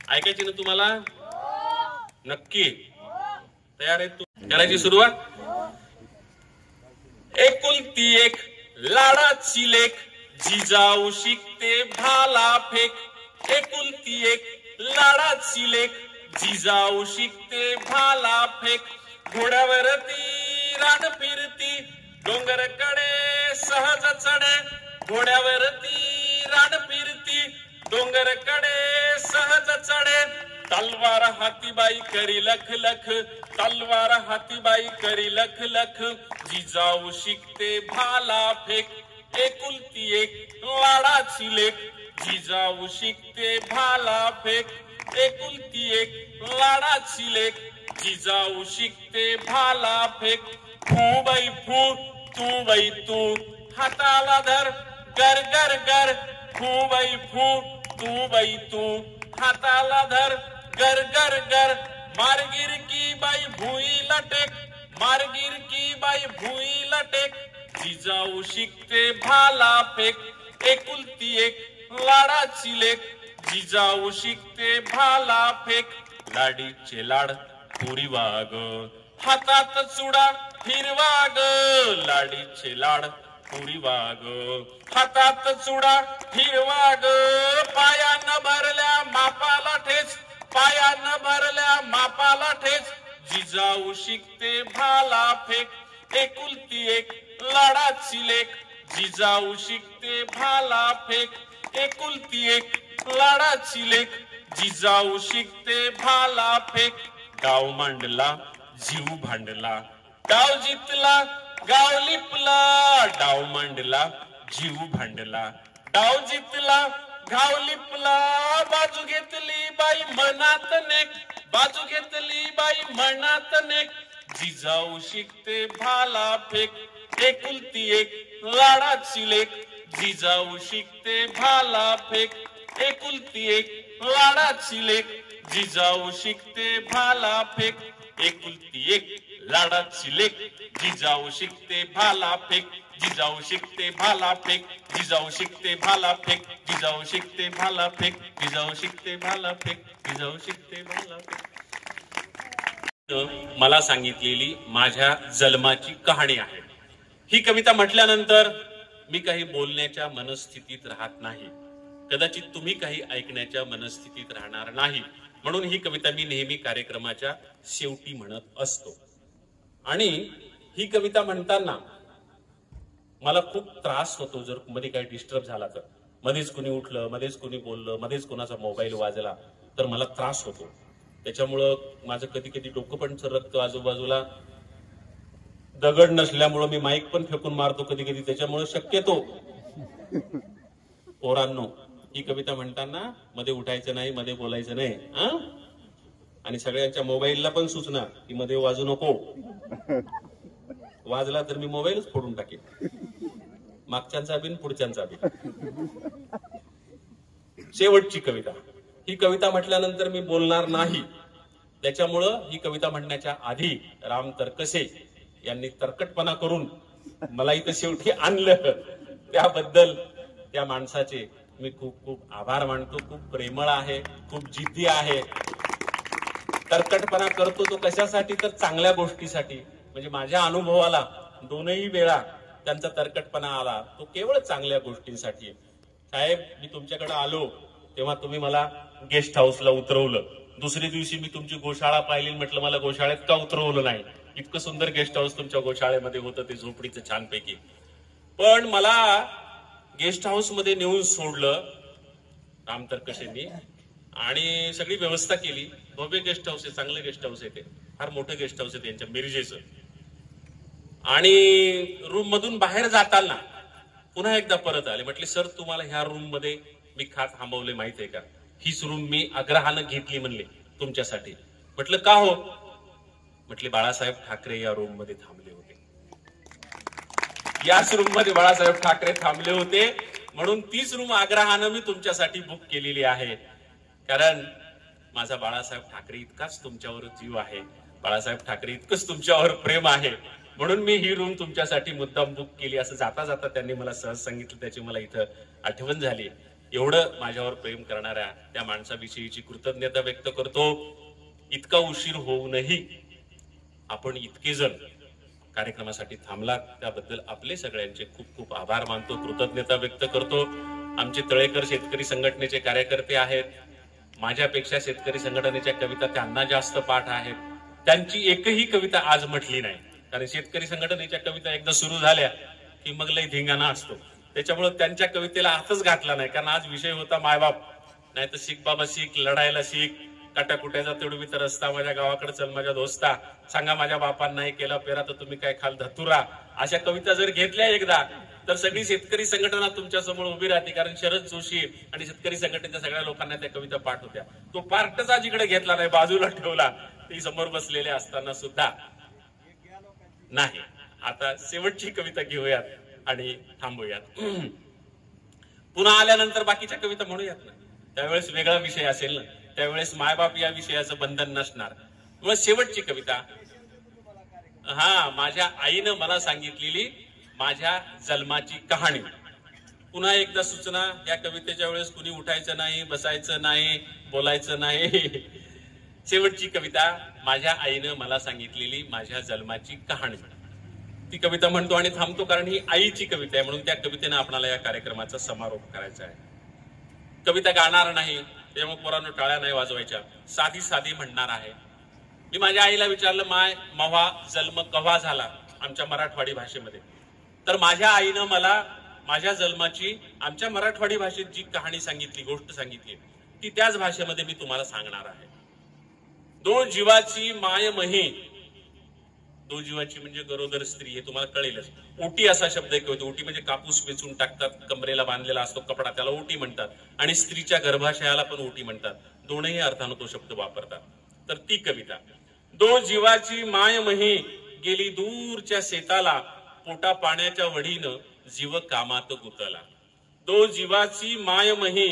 ऐकायची ना तुम्हाला? नक्की तयार आहे? तू करायची सुरुवात. एकुलती एक लाडाची लेक, जिजाऊ शिकते भाला फेक. एकुलती एक लाडाची लेक, जिजाऊ शिकते भाला फेक. घोड्यावरती रान फिरती, डोंगरकडे सहज चढे. घोड्यावरती रान फिरती, डोंगरकडे सहज चढे. तलवार हातीबाई करी लख लख, तलवार हातीबाई करी लख लख. जिजाऊ शिकते भाला फेक. एकुलती एक लाडाची लेक, जिजाऊ शिकते भाला फेक. एकुलती एक लाडाची लेक, जिजाऊ शिकते भाला फेक. फू बाई फू, तू बाई तू, हाताला धर गर गर गर. फू बाई फू, तू बाई तू, हाताला धर गर गर गर. मारगिर की बाई भुईला टेक, मारगिर की बाई भुईला टेक. जिजाऊ शिकते भाला फेक. एकुलती एक लाडाची लेक, जिजाऊ शिकते भाला फेक. लाडीचे लाड पुरी वाग, हातात चुडा हिरवा ग. लाडीचे लाड पुरी वाग, हातात चुडा हिरवा ग. पायानं भरल्या मापाला ठेच, पायानं भरल्या मापाला ठेच. जिजाऊ शिकते भाला फेक. एकुलती एक लाडाची लेक, जिजाऊ शिकते भाला फेक. एकुलती एक लाडाची लेक, जिजाऊ शिकते भाला फेक. गाव मांडला जीव भांडला, गाव जितला गाव लिपला. डाव मांडला जीव भांडला, डाव जितला गाव लिपला. बाजू घेतली बाई मनात नेक, बाजू घेतली बाई मनात नेक. जिजाऊ शिकते भाला फेक. एकुलती एक लाडाची लेक, जिजाऊ शिकते भाला फेक. एकुलती एक लाडाची लेक, जिजाऊ शिकते भाला फेक. एकुलती एक लाडाची लेक, जिजाऊ शिकते भाला फेक. जिजाऊ शिकते भाला फेक, जिजाऊ शिकते भाला फेक. जिजाऊ शिकते भाला फेक, जिजाऊ शिकते भाला फेक. जिजाऊ शिकते भाला फेक. मला सांगितलेली माझ्या जन्माची कहाणी आहे. ही कविता म्हटल्यानंतर मी काही बोलण्याच्या मनस्थितीत राहत नाही, कदाचित तुम्ही काही ऐकण्याच्या मनस्थितीत राहणार नाही. म्हणून ही कविता मी नेहमी कार्यक्रमाच्या शेवटी म्हणत असतो. आणि ही कविता म्हणताना मला खूप त्रास होतो जर मध्ये काही डिस्टर्ब झाला तर. मध्येच कोणी उठलं, मध्येच कोणी बोललं, मध्येच कोणाचा मोबाईल वाजला तर मला त्रास होतो. त्याच्यामुळं माझं कधी कधी डोकं पण सरकतं आजूबाजूला. दगड नसल्यामुळं मी माईक पण फेकून मारतो कधी कधी. त्याच्यामुळे शक्यतो पोरांनो ही कविता म्हणताना मध्ये उठायचं नाही, मध्ये बोलायचं नाही. आणि सगळ्यांच्या मोबाईलला पण सूचना की मध्ये वाजू नको. वाजला तर मी मोबाईलच फोडून टाकेन, मागच्यांचा बिन पुढच्यांचा बिन. शेवटची कविता. ही कविता म्हटल्यानंतर मी बोलणार नाही. त्याच्यामुळं ही कविता म्हणण्याच्या आधी राम तरकसे यांनी तरकटपणा करून मला इथं शेवटी आणलं, त्याबद्दल त्या माणसाचे मी खूप खूप आभार मानतो. खूप प्रेमळ आहे, खूप जिद्दी आहे. तरकटपणा करतो तो कशासाठी तर चांगल्या गोष्टीसाठी. म्हणजे माझ्या अनुभवाला दोनही वेळा त्यांचा तरकटपणा आला तो केवळ चांगल्या गोष्टींसाठी. साहेब मी तुमच्याकडे आलो तेव्हा तुम्ही मला गेस्ट हाऊसला उतरवलं. दुसऱ्या दिवशी मी तुमची गोशाळा पाहिली, म्हटलं मला गोशाळेत का उतरवलं नाही. इतकं सुंदर गेस्ट हाऊस तुमच्या गोशाळेमध्ये होतं ते झोपडीचं छानपैकी. पण मला गेस्ट हाऊस मध्ये नेऊन सोडलं राम तरकसेंनी आणि सगळी व्यवस्था केली. भव्य गेस्ट हाऊस आहे, चांगलं गेस्ट हाऊस आहे ते, फार मोठं गेस्ट हाऊस आहे त्यांच्या मिरजेचं. आणि रूम मधून बाहेर जाताना पुन्हा एकदा परत आले. म्हटले सर तुम्हाला ह्या रूम मध्ये मी का थांबवले माहित आहे का? हीच रूम मी आग्रहानं घेतली म्हणले तुमच्यासाठी. म्हटलं का हो? म्हटले बाळासाहेब ठाकरे या रूम मध्ये थांबले होते. याच रूम मध्ये बाळासाहेब ठाकरे थांबले होते म्हणून तीच रूम आग्रहानं मी तुमच्यासाठी बुक केलेली आहे. कारण माझा बाळासाहेब ठाकरे इतकाच तुमच्यावर जीव आहे, बाळासाहेब ठाकरे इतकंच तुमच्यावर प्रेम आहे म्हणून मी ही रूम तुमच्यासाठी मुद्दाम बुक केली. असं जाता जाता त्यांनी मला सहज सांगितलं, त्याची मला इथं आठवण झाली. एवढं माझ्यावर प्रेम करणाऱ्या त्या माणसाविषयीची कृतज्ञता व्यक्त करतो. इतका उशीर होऊनही आपण इतके जण कार्यक्रमासाठी थांबलात त्याबद्दल आपले सगळ्यांचे खूप खूप आभार मानतो, कृतज्ञता व्यक्त करतो. आमचे तळेकर शेतकरी संघटनेचे कार्यकर्ते आहेत. माझ्यापेक्षा शेतकरी संघटनेच्या कविता त्यांना जास्त पाठ आहेत. त्यांची एकही कविता आज म्हटली नाही, कारण शेतकरी संघटनेच्या कविता एकदा सुरू झाल्या की मग लय धिंगाणा असतो. त्याच्यामुळे त्यांच्या कवितेला हातच घातला नाही, कारण आज विषय होता मायबाप. नाही तर शिक बाबा शिक, लढायला शिक, काट्याकुट्याचा तेवढी तर रस्ता, माझ्या गावाकडे चल माझ्या दोस्ता, सांगा माझ्या बापांना नाही केला पेरा तर तुम्ही काय खाल धतुरा. अशा कविता जर घेतल्या एकदा तर सगळी शेतकरी संघटना तुमच्या समोर उभी राहते. कारण शरद जोशी आणि शेतकरी संघटनेच्या सगळ्या लोकांना त्या कविता पाठ होत्या. तो पार्टच आज इकडे घेतला नाही, बाजूला ठेवला. ती समोर बसलेले असताना सुद्धा नाही. आता शेवटची कविता घेऊयात आणि थांबूयात. पुन्हा आल्यानंतर बाकीच्या कविता म्हणूयात ना, त्यावेळेस वेगळा विषय असेल ना, त्यावेळेस मायबाप या विषयाचं बंधन नसणार. मग शेवटची कविता, माझ्या आईनं मला सांगितलेली माझ्या जन्माची कहाणी. पुन्हा एकदा सूचना, या कवितेच्या वेळेस कुणी उठायचं नाही, बसायचं नाही, बोलायचं नाही. शेवटची कविता, माझ्या आईनं मला सांगितलेली माझ्या जन्माची कहाणी. ती कविता म्हणतो आणि थांबतो, कारण ही आईची कविता आहे म्हणून त्या कवितेनं आपल्याला या कार्यक्रमाचा समारोप करायचा आहे. कविता गाणार नाही, त्यामुळे पोरांनो टाळ्या नाही वाजवायच्या, साधी साधी म्हणणार आहे. मी माझ्या आईला विचारलं, माय मव्हा जन्म कव्हा झाला आमच्या मराठवाडी भाषेमध्ये. तर माझ्या आईनं मला माझ्या जन्माची आमच्या मराठवाडी भाषेत जी कहाणी सांगितली, गोष्ट सांगितली, ती त्याच भाषेमध्ये मी तुम्हाला सांगणार आहे. दो जीवाची माय मही, दो जीवाची म्हणजे गरोदर स्त्री, हे तुम्हाला कळेलच. ओटी असा शब्द एक होतो. ओटी म्हणजे कापूस वेचून टाकतात, कमरेला बांधलेला असतो कपडा, त्याला ओटी म्हणतात. आणि स्त्रीच्या गर्भाशयाला पण ओटी म्हणतात. दोनही अर्थानं तो शब्द वापरतात. तर ती कविता, दो जीवाची माय मही गेली दूरच्या शेताला, पोटा पाण्याच्या वढीनं जीव कामात गुतला. दो जीवाची माय मही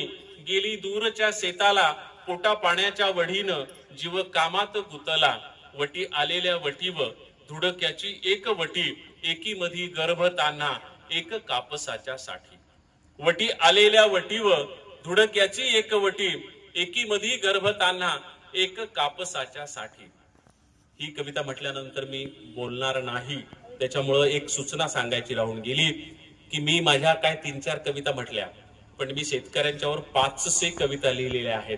गेली दूरच्या शेताला, पोटा पाण्याच्या वढीनं जीव कामात गुतला. वटी आलेल्या वटीव धुडक्याची एक वटी, एकी मधी गर्भ तान्हा एक कापसाच्या साठी. वटी आलेल्या वटीव धुडक्याची एक वटी, एकी मधी गर्भ तान्हा एक कापसाच्या साठी. ही कविता म्हटल्यानंतर मी बोलणार नाही, त्याच्यामुळं एक सूचना सांगायची राहून गेली की मी माझ्या काय 3-4 कविता म्हटल्या, पण मी शेतकऱ्यांच्यावर 500 कविता लिहिलेल्या आहेत.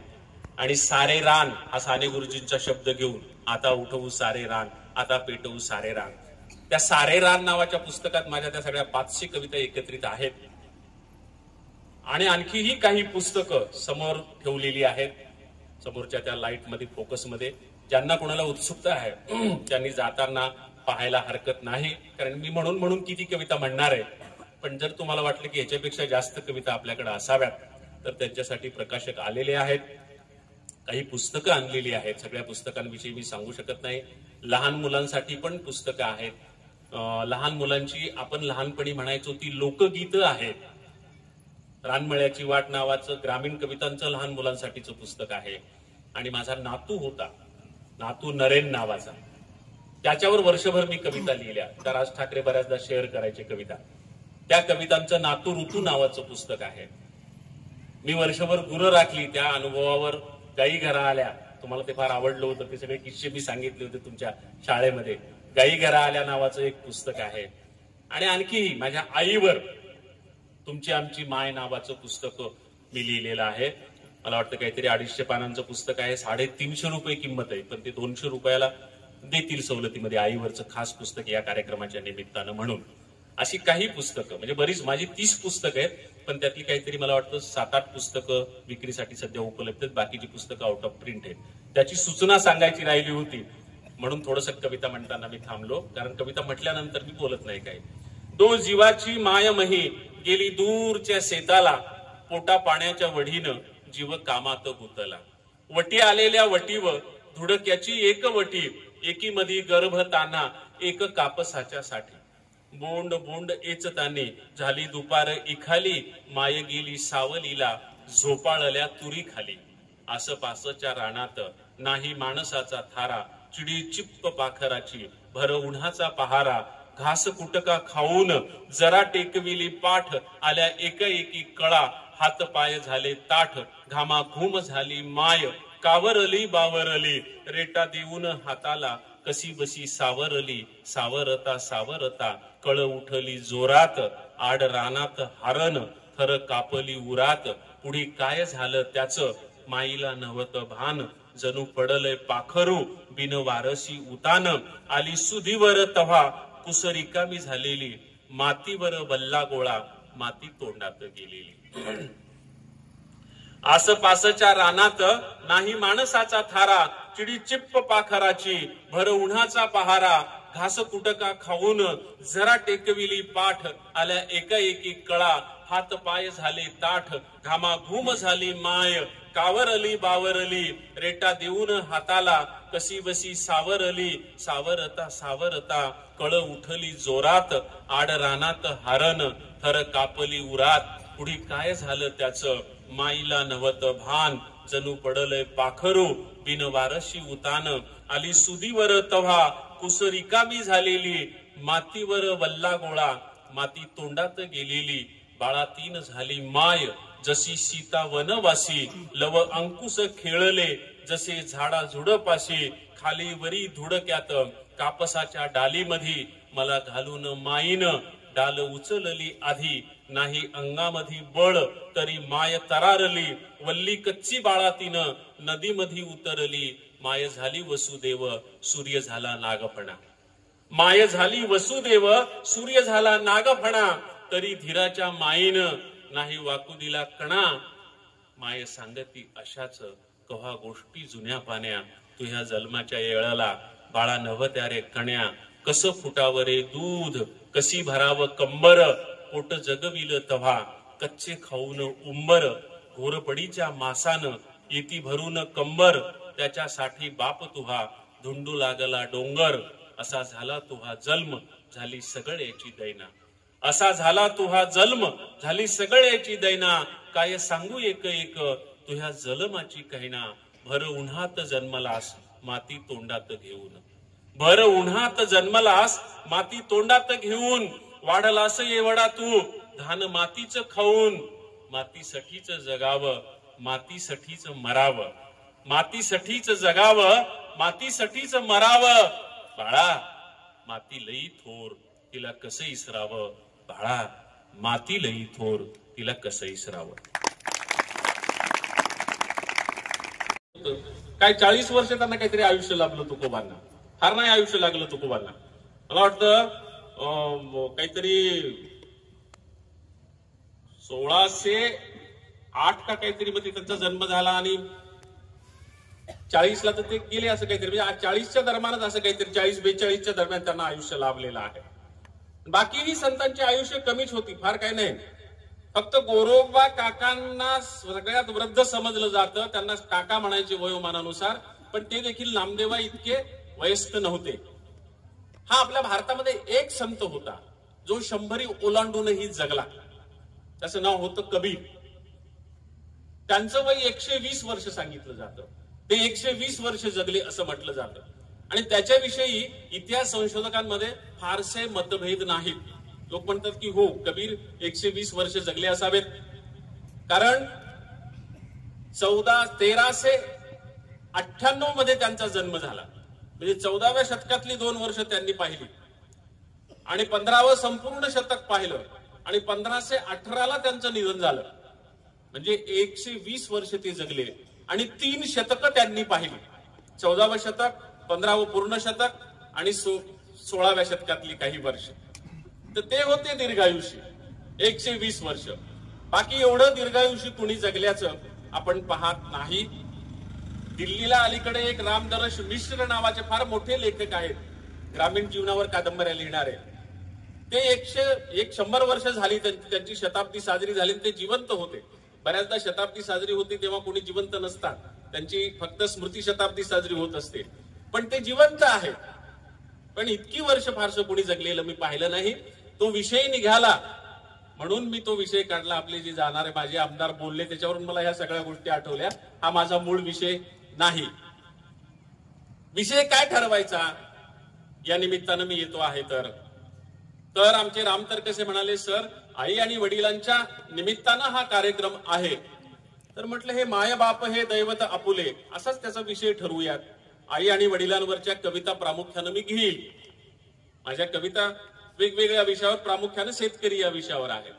आणि सारे रान हा साने गुरुजींचा शब्द घेऊन, आता उठवू सारे रान, आता पेटवू सारे रान, त्या सारे रान नावाच्या पुस्तकात माझ्या त्या सगळ्या 500 कविता एकत्रित आहेत. आणि आणखीही काही पुस्तकं समोर ठेवलेली आहेत, समोरच्या त्या लाईट मध्ये, फोकस मध्ये. ज्यांना कोणाला उत्सुकता आहे त्यांनी जाताना पाहायला हरकत नाही, कारण मी म्हणून किती कविता म्हणणार आहे. पण जर तुम्हाला वाटलं की ह्याच्यापेक्षा जास्त कविता आपल्याकडे असाव्यात तर त्यांच्यासाठी प्रकाशक आलेले आहेत, काही पुस्तकं आणलेली आहेत. सगळ्या पुस्तकांविषयी मी सांगू शकत नाही. लहान मुलांसाठी पण पुस्तकं आहेत. लहान मुलांची आपण लहानपणी म्हणायचो ती लोकगीतं आहेत. रानमळ्याची वाट नावाचं ग्रामीण कवितांचं लहान मुलांसाठीचं पुस्तक आहे. आणि माझा नातू होता, नातू नरेन नावाचा, त्याच्यावर वर्षभर मी कविता लिहिल्या. त्या राज ठाकरे बऱ्याचदा शेअर करायचे कविता. त्या कवितांचं नातू ऋतू नावाचं पुस्तक आहे. मी वर्षभर गुरं राखली, त्या अनुभवावर गाई घरा आल्या. तुम्हाला ते फार आवडलं होतं, ते सगळे किस्से मी सांगितले होते तुमच्या शाळेमध्ये. गाई घरा आल्या नावाचं एक पुस्तक आहे. आणि आणखी माझ्या आईवर तुमची आमची माय नावाचं पुस्तक मी लिहिलेलं आहे. मला वाटतं काहीतरी 250 पानांचं पुस्तक आहे. 350 रुपये किंमत आहे, पण ते 200 रुपयाला देतील सवलतीमध्ये, आईवरचं खास पुस्तक या कार्यक्रमाच्या निमित्तानं म्हणून. अशी काही पुस्तकं, म्हणजे बरीच, माझी 30 पुस्तकं आहेत, पण त्यातली काहीतरी मला वाटतं 7-8 पुस्तकं विक्रीसाठी सध्या उपलब्ध आहेत. बाकीची पुस्तकं आउट ऑफ प्रिंट आहेत. त्याची सूचना सांगायची राहिली होती म्हणून थोडस कविता म्हणताना मी थांबलो, कारण कविता म्हटल्यानंतर मी बोलत नाही काही. दो जीवाची मायमही गेली दूरच्या शेताला, पोटा पाण्याच्या वढीनं जीव कामात गुंतला. वटी आलेल्या वटीव धुडक्याची एक वटी, एकीमधी गर्भ ताना एक कापसाच्या साठी. बोंड बोंड एचताने झाली दुपार इखाली, माय गेली सावलीला झोपाळल्या तुरी खाली. आसपासच्या रानात नाही माणसाचा थारा, चिडी चिप्प पाखराची भर उन्हाचा पहारा. घास कुटका खाऊन जरा टेकविली पाठ, आल्या एकाएकी कळा हात पाय झाले ताठ. घामा घुम झाली माय कावरली बावरली, रेटा देऊन हाताला कशी बशी सावरली. सावरता सावरता कळ उठली जोरात, आड रानात हारण थर कापली उरात. पुढे काय झालं त्याचं माईला नव्हत भान, जणू पडलय पाखरू बिन वारसी उतान. आली सुधीवर तव्हा कुस रिकामी झालेली, मातीवर बल्ला गोळा माती तोंडात गेलेली. आसपासच्या रानात नाही माणसाचा थारा, चिडी चिप्प पाखराची भर उन्हाचा पहारा. घास कुटका खाऊन जरा टेकविली पाठ, आल्या एकाएकी कळा हात पाय झाले ताठ. घामा घुम झाली माय कावरली बावरली, रेटा देऊन हाताला कशी बशी सावरली. सावरता सावरता कळ उठली जोरात, आड रानात हारण थर कापली उरात. पुढे काय झालं त्याचं माईला नव्हत भान, जणू पडलय पाखरू बिन वारशी उतान. आली सुधीवर तव्हा कुस रिकामी झालेली, मातीवर वल्ला गोळा माती तोंडात गेलेली. बाळा तीन झाली माय जशी सीता वनवासी, लव अंकुश खेळले जसे झाडा झुडपाशी. खाली वरी धुडक्यात कापसाच्या डालीमधी, मला घालून माईन डाल उचलली आधी. नाही अंगामधी बळ तरी माय तरारली, वल्ली कच्ची बाळा तिनं नदीमधी उतरली. माय झाली वसुदेव सूर्य झाला नागफणा, माय झाली वसुदेव सूर्य झाला नागफणा. तरी धीराच्या माईन नाही वाकू दिला कणा. माय सांगती अशाच कव्हा गोष्टी जुन्या पाण्या, तुझ्या जन्माच्या येळाला बाळा नव्हत्या रे कण्या. कसं फुटावरे दूध कशी भरावं कंबर, पोट जगविल तव्हा कच्चे खाऊन उंबर. घोरपडीच्या मासानं येती भरून कंबर, त्याच्यासाठी बाप तुहा धुंडू लागला डोंगर. असा झाला तुहा जन्म झाली सगळ्याची दैना, असा झाला तुहा जन्म झाली सगळ्याची दैना. काय सांगू एक एक तुझ्या जलमाची कहिना, भर उन्हात जन्मलास माती तोंडात घेऊन. भर उन्हात जन्मलास माती तोंडात घेऊन, वाढलास एवढा तू धान मातीच खाऊन. मातीसाठीच जगावं मातीसाठीच मरावं, मातीसाठीच जगावं मातीसाठीच मरावं. बाळा माती लई थोर तिला कसं इसरावं, बाळा माती लई थोर तिला कसं इसरावं. काय 40 वर्ष त्यांना काहीतरी आयुष्य लाभलं तुकोबांना, फार नाही आयुष्य लागलं तुकोबांना. मला वाटतं काहीतरी 1608 का काहीतरी मध्ये त्यांचा जन्म झाला आणि 40ला तर ते गेले असं काहीतरी, म्हणजे 40च्या दरम्यानच असं काहीतरी 40-42च्या दरम्यान त्यांना आयुष्य लाभलेलं आहे. बाकीही संतांची आयुष्य कमीच होती, फार काही नाही. फक्त गोरोबा काकांना सगळ्यात वृद्ध समजलं जातं, त्यांना काका म्हणायचे वयोमानानुसार, पण ते देखील नामदेवा इतके वयस्क नव्हते. हा आपल्या भारतामध्ये एक संत होता जो 100 ओलांडूनही जगला, त्याचं नाव होतं कबीर. त्यांचं वय 120 वर्ष सांगितलं जातं, ते 120 वर्ष जगले असं म्हटलं जातं. आणि त्याच्याविषयी इतिहास संशोधकांमध्ये फारसे मतभेद नाहीत. लोक म्हणतात की हो कबीर 120 वर्ष जगले असावेत, कारण 1398 मध्ये त्यांचा जन्म झाला, म्हणजे 14व्या शतकातली 2 वर्ष त्यांनी पाहिली आणि 15वं संपूर्ण शतक पाहिलं आणि 1518ला त्यांचं निधन झालं. म्हणजे 120 वर्ष ते जगले आणि 3 शतकं त्यांनी पाहिली. 14वं शतक, 15वं पूर्ण शतक आणि 16व्या शतकातली काही वर्ष. तर ते होते दीर्घायुषी 120 वर्ष. बाकी एवढं दीर्घायुषी कुणी जगल्याचं आपण पाहत नाही. दिल्लीला अलीकडे एक रामदरश मिश्र नावाचे फार मोठे लेखक आहेत, ग्रामीण जीवनावर कादंबऱ्या लिहिणारे. ते 100 वर्ष झाली त्यांची शताब्दी साजरी झाली, ते जिवंत होते. बऱ्याचदा शताब्दी साजरी होती तेव्हा कोणी जिवंत नसतात, त्यांची फक्त स्मृती शताब्दी साजरी होत असते, पण ते जिवंत आहेत. पण इतकी वर्ष फारसं कोणी जगलेलं मी पाहिलं नाही. तो विषय निघाला म्हणून मी तो विषय काढला. आपले जे जाणारे माझे आमदार बोलले त्याच्यावरून मला ह्या सगळ्या गोष्टी आठवल्या. हा माझा मूळ विषय नाही. विषय काय ठरवायचा या निमित्तानं मी येतो आहे. तर आमचे राम तरकसे म्हणाले, सर आई आणि वडिलांच्या निमित्तानं हा कार्यक्रम आहे. तर म्हटलं हे माय बाप हे दैवत आपुले असाच त्याचा विषय ठरवूयात. आई आणि वडिलांवरच्या कविता प्रामुख्यानं मी घेईल. माझ्या कविता वेगवेगळ्या विषयावर, प्रामुख्याने शेतकरी या विषयावर आहे.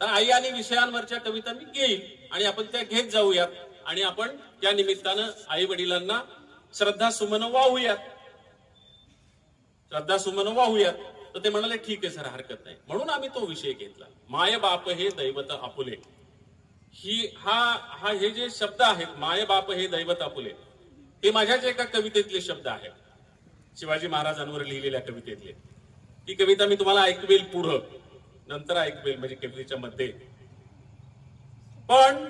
तर आई आणि विषयांवरच्या कविता मी घेईल आणि आपण त्या घेत जाऊयात आणि आपण त्या निमित्तानं आई वडिलांना श्रद्धा सुमन वाहूयात. तर ते म्हणाले ठीक आहे सर, हरकत नाही. म्हणून आम्ही तो विषय घेतला, माय बाप हे दैवत आपुले. हे जे शब्द आहेत, माय बाप हे दैवत आपुले, हे माझ्याच एका कवितेतले शब्द आहेत, शिवाजी महाराजांवर लिहिलेल्या कवितेतले. ती कविता मी तुम्हाला ऐकवेल पुढं, नंतर ऐकवेल म्हणजे कवितेच्या मध्ये. पण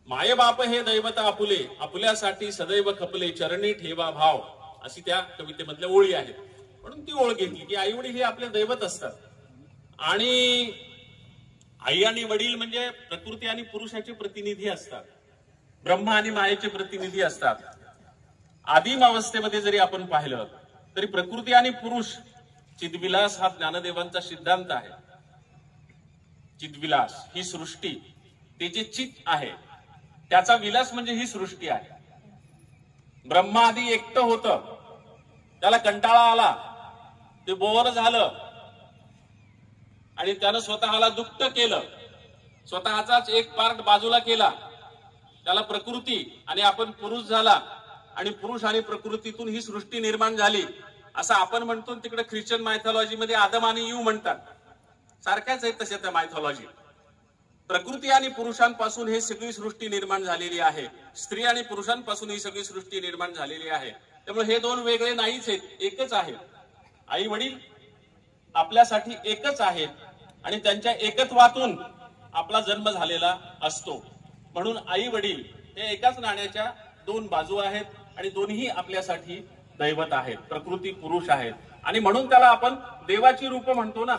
माय बाप हे दैवत आपुले, आपुल्यासाठी सदैव खपले, चरणी ठेवा भाव, अशी त्या कवितेमधल्या ओळी आहेत. म्हणून ती ओळ घेतली की आई वडील हे आपले दैवत असतात. आणि आई आणि वडील म्हणजे प्रकृती आणि पुरुषाचे प्रतिनिधी असतात, ब्रह्म आणि मायेचे प्रतिनिधी असतात. आदिम अवस्थेमध्ये जरी आपण पाहिलं तरी प्रकृती आणि पुरुष, चिदविलास हा ज्ञानदेवांचा सिद्धांत आहे. चिदविलास ही सृष्टी, ते जे चित आहे त्याचा विलास म्हणजे ही सृष्टी आहे. ब्रह्मा आधी एकटं होतं, त्याला कंटाळा आला, ते बोर झालं आणि त्यानं स्वतःला दुःख केलं, स्वतःचाच एक पार्ट बाजूला केला, त्याला प्रकृती आणि आपण पुरुष झाला आणि पुरुष आणि प्रकृतीतून ही सृष्टी निर्माण झाली असं आपण म्हणतो. तिकडे ख्रिश्चन मायथॉलॉजी मध्ये आदम आणि ईव म्हणतात, सारख्याच आहेत तशा त्या मायथॉलॉजी. प्रकृती आणि पुरुषांपासून ही सगळी सृष्टी निर्माण झालेली आहे, स्त्री आणि पुरुषांपासून ही सगळी सृष्टी निर्माण झालेली आहे. त्यामुळे हे दोन वेगळे नाहीच आहेत, एकच आहेत. आई वडील आपल्यासाठी एकच आहेत आणि त्यांच्या एकत्वातून आपला जन्म झालेला असतो. म्हणून आई वडील हे एकाच नाण्याच्या दोन बाजू आहेत आणि दोन्ही आपल्यासाठी दैवत आहेत, प्रकृती पुरुष आहेत. आणि म्हणून त्याला आपण देवाची रूप म्हणतो ना.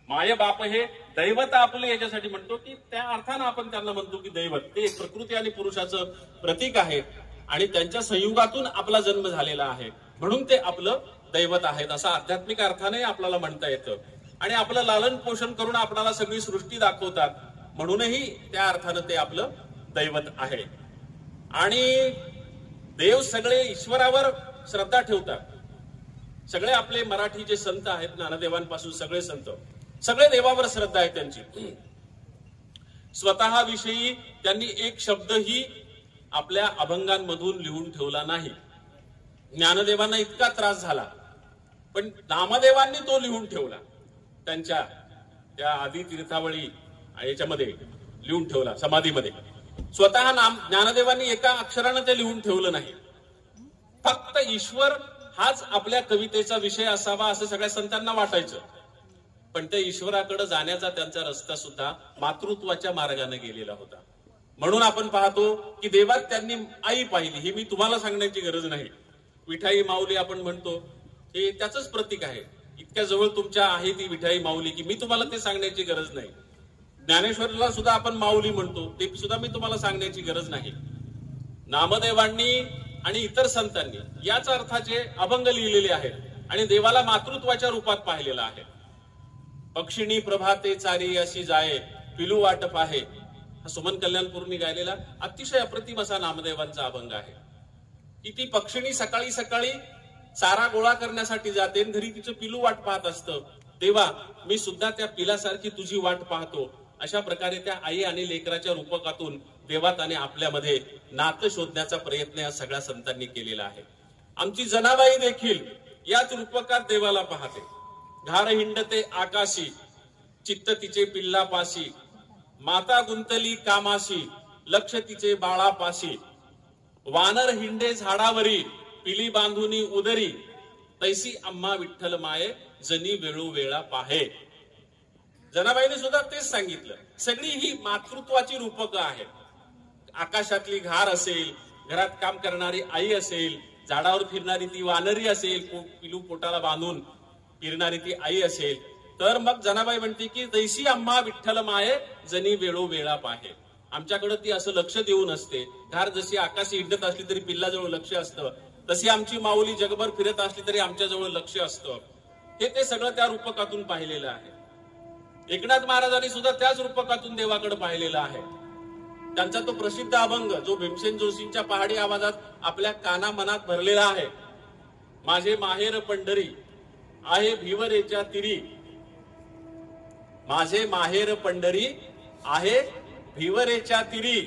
माय बाप हे दैवत आपले याच्यासाठी म्हणतो की त्या अर्थानं आपण त्यांना म्हणतो की दैवत, ते प्रकृती आणि पुरुषाचं प्रतीक आहे आणि त्यांच्या संयुगातून आपला जन्म झालेला आहे, म्हणून ते आपलं दैवत आहेत असं आध्यात्मिक अर्थाने आपल्याला म्हणता येतं. आणि आपलं लालन पोषण करून आपल्याला सगळी सृष्टी दाखवतात, म्हणूनही त्या अर्थानं ते आपलं दैवत आहे. आणि देव सगळे ईश्वरावर श्रद्धा ठेवतात. सगळे आपले मराठी जे संत आहेत, ज्ञानदेवांपासून सगळे संत, सगळे देवावर श्रद्धा आहे त्यांची. स्वतःविषयी त्यांनी एक शब्दही आपल्या अभंगांमधून लिहून ठेवला नाही. ज्ञानदेवांना इतका त्रास झाला, पण नामदेवांनी तो लिहून ठेवला. त्यांच्या त्या आदी तीर्थावळी याच्यामध्ये लिहून ठेवला, समाधीमध्ये. स्वतः ज्ञानदेवांनी एका अक्षरानं ते लिहून ठेवलं नाही. फक्त ईश्वर हाच आपल्या कवितेचा विषय असावा असं सगळ्या संतांना वाटायचं. पण त्या ईश्वराकडे जाण्याचा त्यांचा रस्ता सुद्धा मातृत्वाच्या मार्गाने गेलेला होता. म्हणून आपण पाहतो की देवात त्यांनी आई पाहिली. ही मी तुम्हाला सांगण्याची गरज नाही. विठाई माऊली आपण म्हणतो, हे त्याच प्रतीक आहे. इतक्या जवळ तुमच्या आहे ती विठाई माऊली की मी तुम्हाला ते सांगण्याची गरज नाही. ज्ञानेश्वरला सुद्धा आपण माऊली म्हणतो, ते सुद्धा मी तुम्हाला सांगण्याची गरज नाही. नामदेवांनी आणि इतर संतांनी याच अर्थाचे अभंग लिहिलेले आहेत आणि देवाला मातृत्वाच्या रूपात पाहिलेला आहे. पक्षिणी प्रभाते चारी अशी जाये, पिलू वाटप आहे, हा सुमन कल्याणपूरनी गायलेला अतिशय अप्रतिम असा नामदेवांचा अभंग आहे. की ती पक्षिणी सकाळी सकाळी चारा गोळा करण्यासाठी जाते, घरी तिचं पिलू वाट पाहत असतं. देवा, मी सुद्धा त्या पिलासारखी तुझी वाट पाहतो. अशा प्रकारे त्या आई आणि लेकराच्या रूपकातून देवात आणि आपल्यामध्ये नातं शोधण्याचा प्रयत्न या सगळ्या संतांनी केलेला आहे. आमची जनाबाई देखील याच रूपकात देवाला पाहते. घार हिंडते आकाशी, चित्त तिचे पिल्लापाशी, माता गुंतली कामाशी, लक्ष तिचे बाळापाशी. वानर हिंडे झाडावरी पिली बांधुनी उदरी तैसी आम्हा विठ्ठल माये जनी वेळोवेळा पाहे. जनाबाईने सुद्धा तेच सांगितलं. सगळी ही मातृत्वाची रूपकं आहेत. आकाशातली घार असेल, घरात काम करणारी आई असेल, झाडावर फिरणारी ती वानरी असेल, पिलू पोटाला बांधून फिरणारी ती आई असेल, तर मग जनाबाई म्हणते की तैसी आम्हा विठ्ठल माये जनी वेळोवेळा पाहे. आमच्याकडे ती असं लक्ष देऊन असते. घार जशी आकाशी हिंडत असली तरी पिल्लाजवळ लक्ष असतं, तशी आमची माऊली जगभर फिरत असली तरी आमच्याजवळ लक्ष असतं. हे ते सगळं त्या रूपकातून पाहिलेलं आहे. एकनाथ महाराजांनी सुद्धा त्याच रूपकातून देवाकडे पाहिलेलं आहे. त्यांचा तो प्रसिद्ध अभंग जो भीमसेन जोशींच्या पहाडी आवाजात आपल्या काना मनात भरलेला आहे. माझे माहेर पंढरी आहे भिवरेच्या तिरी, माझे माहेर पंढरी आहे भिवरेच्या तिरी,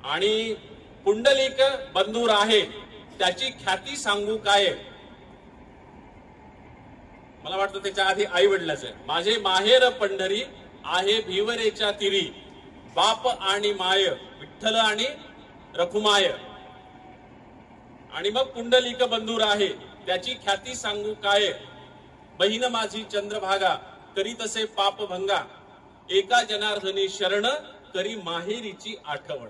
आणि पुंडलिक बंधूर आहे त्याची ख्याती सांगू काय. मला वाटतं त्याच्या आधी आई वडिलाचं. माझे माहेर पंढरी आहे भिवरेच्या तिरी, बाप आणि माय विठ्ठल आणि रखुमाय, आणि मग पुंडलिक बंधूर आहे त्याची ख्याती सांगू काय. बहीण माझी चंद्रभागा करी तसे पाप भंगा, एका जनार्दनी शरण करी माहेरीची आठवण.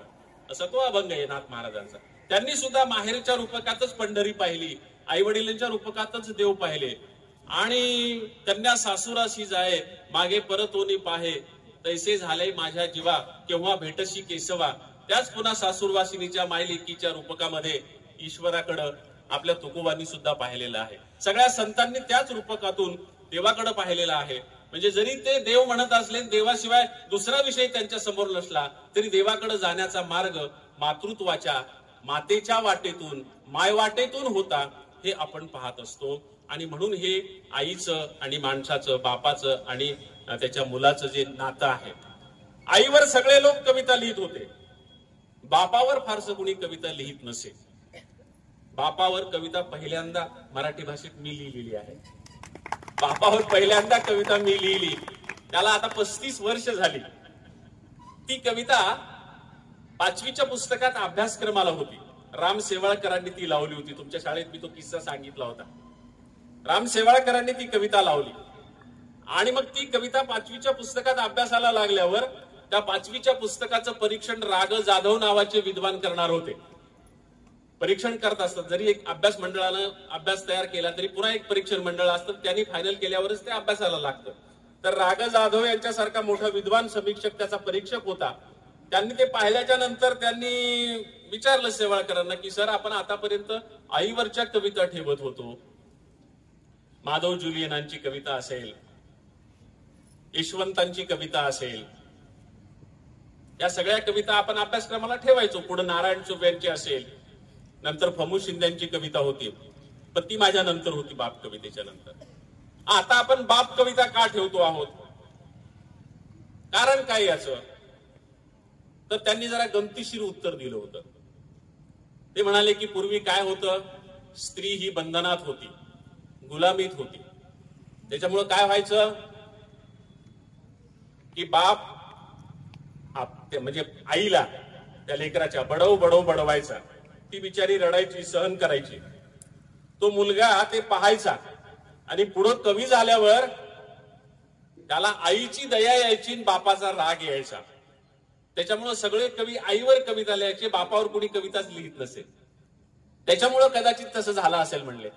असा तो अभंग आहे नाथ महाराजांचा. त्यांनी सुद्धा माहेरच्या रूपकातच पंढरी पाहिली, आई वडिलांच्या रूपकातच देव पाहिले. आणि कन्या सासुराशी जाय मागे परतोनी पाहे, तैसे झाले माझ्या जीवा केव्हा भेटशी केसवा. त्याच पुन्हा सासूरवासिनीच्या मायलेकीच्या रूपकामध्ये ईश्वराकडं आपल्या तुकोबांनी सुद्धा पाहिलेलं आहे. सगळ्या संतांनी त्याच रूपकातून देवाकडे पाहिलेलं आहे. म्हणजे जरी ते देव म्हणत असले, देवाशिवाय दुसरा विषय त्यांच्या समोर नसला तरी देवाकडे जाण्याचा मार्ग मातृत्वाच्या मातेच्या वाटेतून माय वाटेतून होता हे आपण पाहत असतो. आणि म्हणून हे आईचं आणि माणसाचं बापाचं आणि त्याच्या मुलाचं जे नातं आहे. आईवर सगळे लोक कविता लिहित होते, बापावर फारसं कुणी कविता लिहित नसे. बापावर कविता पहिल्यांदा मराठी भाषेत मी लिहिलेली आहे. बापावर पहिल्यांदा कविता मी लिहिली, त्याला आता 35 वर्ष झाली. ती कविता 5वीच्या पुस्तकात अभ्यासक्रमाला होती. राम शेवाळकरांनी ती लावली होती. तुमच्या शाळेत मी तो किस्सा सांगितला होता. राम शेवाळकरांनी ती कविता लावली आणि मग ती कविता 5वीच्या पुस्तकात अभ्यासाला लागल्यावर त्या 5वीच्या पुस्तकाचं परीक्षण राग जाधव नावाचे विद्वान करणार होते. परीक्षण करत असतात, जरी एक अभ्यास मंडळानं अभ्यास तयार केला तरी पुन्हा एक परीक्षण मंडळ असतं, त्यांनी फायनल केल्यावरच ते अभ्यासाला लागतं. तर राग जाधव यांच्यासारखा मोठा विद्वान समीक्षक त्याचा परीक्षक होता. त्यांनी ते पाहिल्याच्या नंतर त्यांनी विचारलं शेवाळकरांना की सर, आपण आतापर्यंत आईवरच्या कविता ठेवत होतो, माधव जुलियनांची कविता असेल, यशवंतांची कविता असेल, या सगळ्या कविता आपण अभ्यासक्रमाला ठेवायचो. पुढे नारायण चुबेंची असेल, नंतर फमू शिंद्यांची कविता होती, पण ती माझ्या नंतर होती, बाप कवितेच्या नंतर. आता आपण बाप कविता का ठेवतो आहोत, कारण काय याचं? तर त्यांनी जरा गमतीशीर उत्तर दिलं होतं. ते म्हणाले की पूर्वी काय होतं, स्त्री ही बंधनात होती, गुलामीत होती. त्याच्यामुळं काय व्हायचं की बाप म्हणजे आईला त्या लेकराच्या बडव बडव बडवायचा, ती बिचारी रडायची, सहन करायची. तो मुलगा ते पाहायचा आणि पुढं कवी झाल्यावर त्याला आईची दया यायची, बापाचा राग यायचा. त्याच्यामुळं सगळे कवी आईवर कविता लिहायचे, बापावर कोणी कविताच लिहित नसे. त्याच्यामुळं कदाचित तसं झालं असेल म्हणले.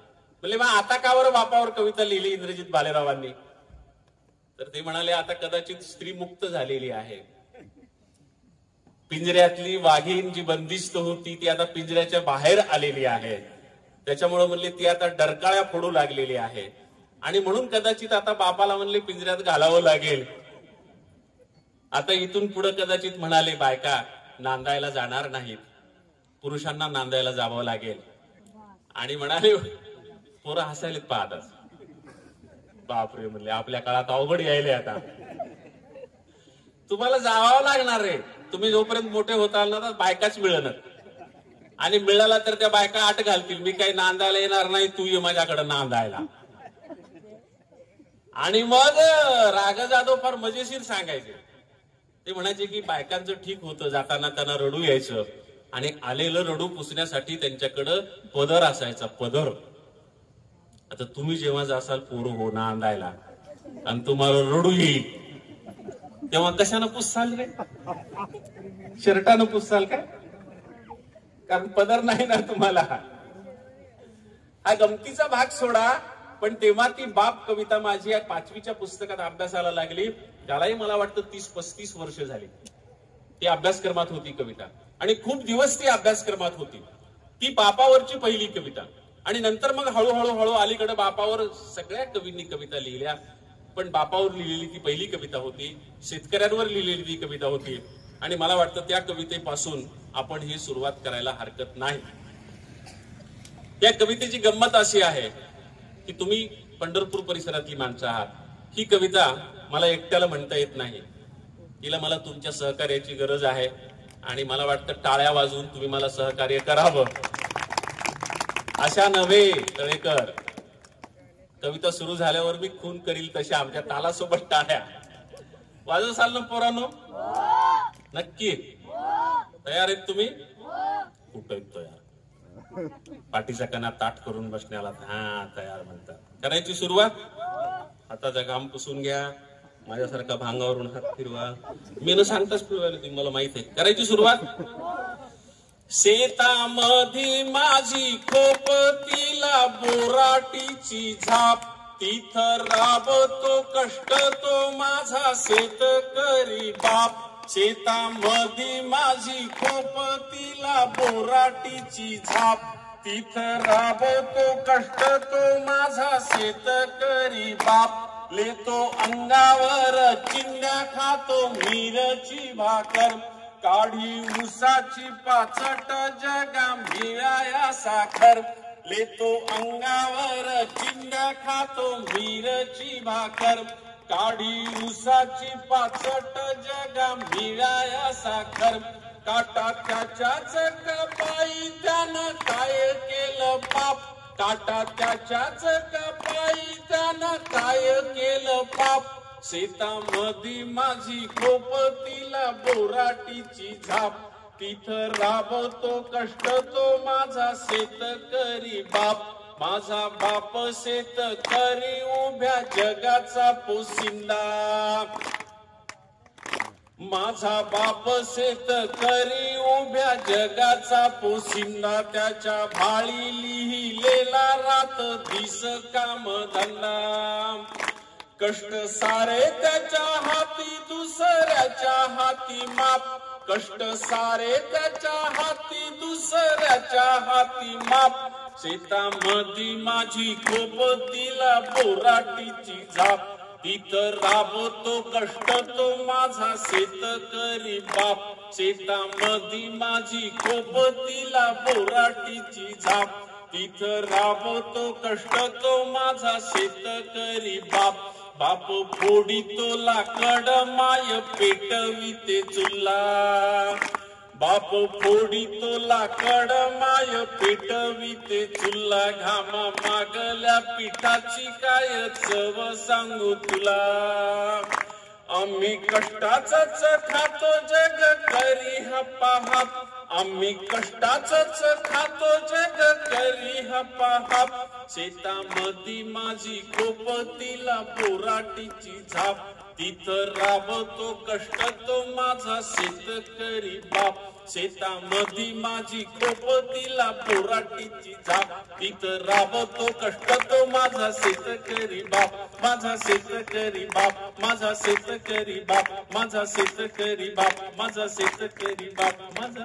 मग आता का बरं बापावर कविता लिहिली इंद्रजित भालेरावांनी? तर ते म्हणाले आता कदाचित स्त्री मुक्त झालेली आहे. पिंजऱ्यातली वाघीण जी बंदिस्त होती ती आता पिंजऱ्याच्या बाहेर आलेली आहे. त्याच्यामुळे म्हणले ती आता डरकाळ्या फोडू लागलेली आहे. आणि म्हणून कदाचित आता बापाला म्हणले पिंजऱ्यात घालावं लागेल. आता इथून पुढे कदाचित म्हणाले बायका नांदायला जाणार नाहीत, पुरुषांना नांदायला जावं लागेल. आणि म्हणाले पोरं हसायलेत पाहतात. बापरे म्हणले आपल्या काळात अवघड यायले, आता तुम्हाला जावं लागणार रे. तुम्ही जोपर्यंत मोठे होताल ना तर बायकाच मिळणार, आणि मिळाला तर त्या बायका आट घालतील, मी काही नांदायला येणार नाही, तू ये माझ्याकडे नांदायला. आणि मग राग जाधव फार मजेशीर सांगायचे ते म्हणायचे की बायकांचं ठीक होतं, जाताना त्यांना रडू यायचं आणि आलेलं रडू पुसण्यासाठी त्यांच्याकडं पदर असायचा, पदर. आता तुम्ही जेव्हा जासाल पोरं हो ना अंदायला आणि तुम्हाला रडू येईल तेव्हा कशानं पुससाल रे? शर्टानं पुससाल काय? कारण पदर नाही ना तुम्हाला. हा गमतीचा भाग सोडा, पण तेव्हा ती बाप कविता माझी 5वीच्या पुस्तकात अभ्यासाला लागली, त्यालाही मला वाटतं 30-35 वर्ष झाली. ती अभ्यासक्रमात होती कविता आणि खूप दिवस ती अभ्यासक्रमात होती. ती बापावरची पहिली कविता आणि नंतर मग हळूहळू अलीकडे बापावर सगळ्या कवींनी कविता लिहिल्या, पण बापावर लिहिलेली ती पहिली कविता होती, शेतकऱ्यांवर लिहिलेली ती कविता होती आणि मला वाटतं त्या कवितेपासून आपण ही सुरुवात करायला हरकत नाही. या कवितेची गंमत अशी आहे की तुम्ही पंढरपूर परिसरातली माणसं आहात. ही कविता मला एकट्याला म्हणता येत नाही, तिला मला तुमच्या सहकार्याची गरज आहे आणि मला वाटतं टाळ्या वाजवून तुम्ही मला सहकार्य करावं. अशा नव्हे तळेकर, कविता सुरू झाल्यावर मी खून करील तशा आमच्या तालासोबत टाळ्या वाजवसाल ना पोरांनो? नक्की तयार आहेत तुम्ही? कुठं आहेत तयार? पाठीचा कणा ताट करून बसण्याला हा तयार म्हणतात. करायची सुरुवात? हाताचा घाम पुसून घ्या, माझ्यासारखा भांगावरून हात फिरवा, मी न सांगताच फिरवायला तुम्ही, मला माहित आहे. करायची सुरुवात? शेतामधी माझी खोप, तिला बोराटीची झाप, तिथं राबतो कष्ट तो माझा शेतकरी बाप. शेतामधी माझी खोप, तिला बोराटीची झाप, तिथं राबतो कष्ट तो माझा शेतकरी बाप. लेतो अंगावर चिंध्या, खातो मिरची भाकर, काढी उसाची पाचट, जगा मिळाया साखर. लेतो अंगावर चिंध्या, खातो मिरची भाकर, काढी उसाची पाचट, जगा मिळाया साखर. काटा त्याच्याच कपाई, त्यानं काय केलं पाप, काटा त्याच्याच कपाई, त्यानं काय केलं पाप. शेतामधी माझी खोप, तिला बोराटीची झाप, तिथं राबतो कष्ट तो माझा शेतकरी बाप. माझा बाप शेतकरी, उभ्या जगाचा पोशिंदा. माझा बाप शेतकरी, उभ्या जगाचा पोशिंदा. त्याच्या भाळी लिहिलेला रात दिस काम धंदा. कष्ट सारे त्याच्या हाती, दुसऱ्याच्या हाती माप, कष्ट सारे त्याच्या हाती, दुसऱ्याच्या हाती माप. शेतामधी माझी खोप, तिला बोराटीची झाप, तिथं राबतो कष्ट तो माझा शेतकरी बाप. शेतामधी माझी खोप, तिला बोराटीची झाप, तिथं राबतो कष्ट तो माझा शेतकरी बाप. बाप फोडितो लाकड, माय पेटविते चुल्ला. बाप फोडितो लाकड, माय पेटविते चुल्ला. घामा मागल्या पिठाची काय चव सांगू तुला. आम्ही कष्टाचंच खातो, जग करी हप्पाहाप. आम्ही कष्टाचंच खातो, जग करी हप्पाहाप. शेतामधी माझी खोप, तिला बोराटीची झाप, तिथं राबतो कष्ट तो माझा शेतकरी बाप. शेतामधी माझी खोप, तिला बोराटीची झाप, तिथं राबतो कष्ट तो माझा शेतकरी बाप. माझा शेतकरी बाप, माझा शेतकरी बाप, माझा शेतकरी बाप, माझा शेतकरी बाप, माझा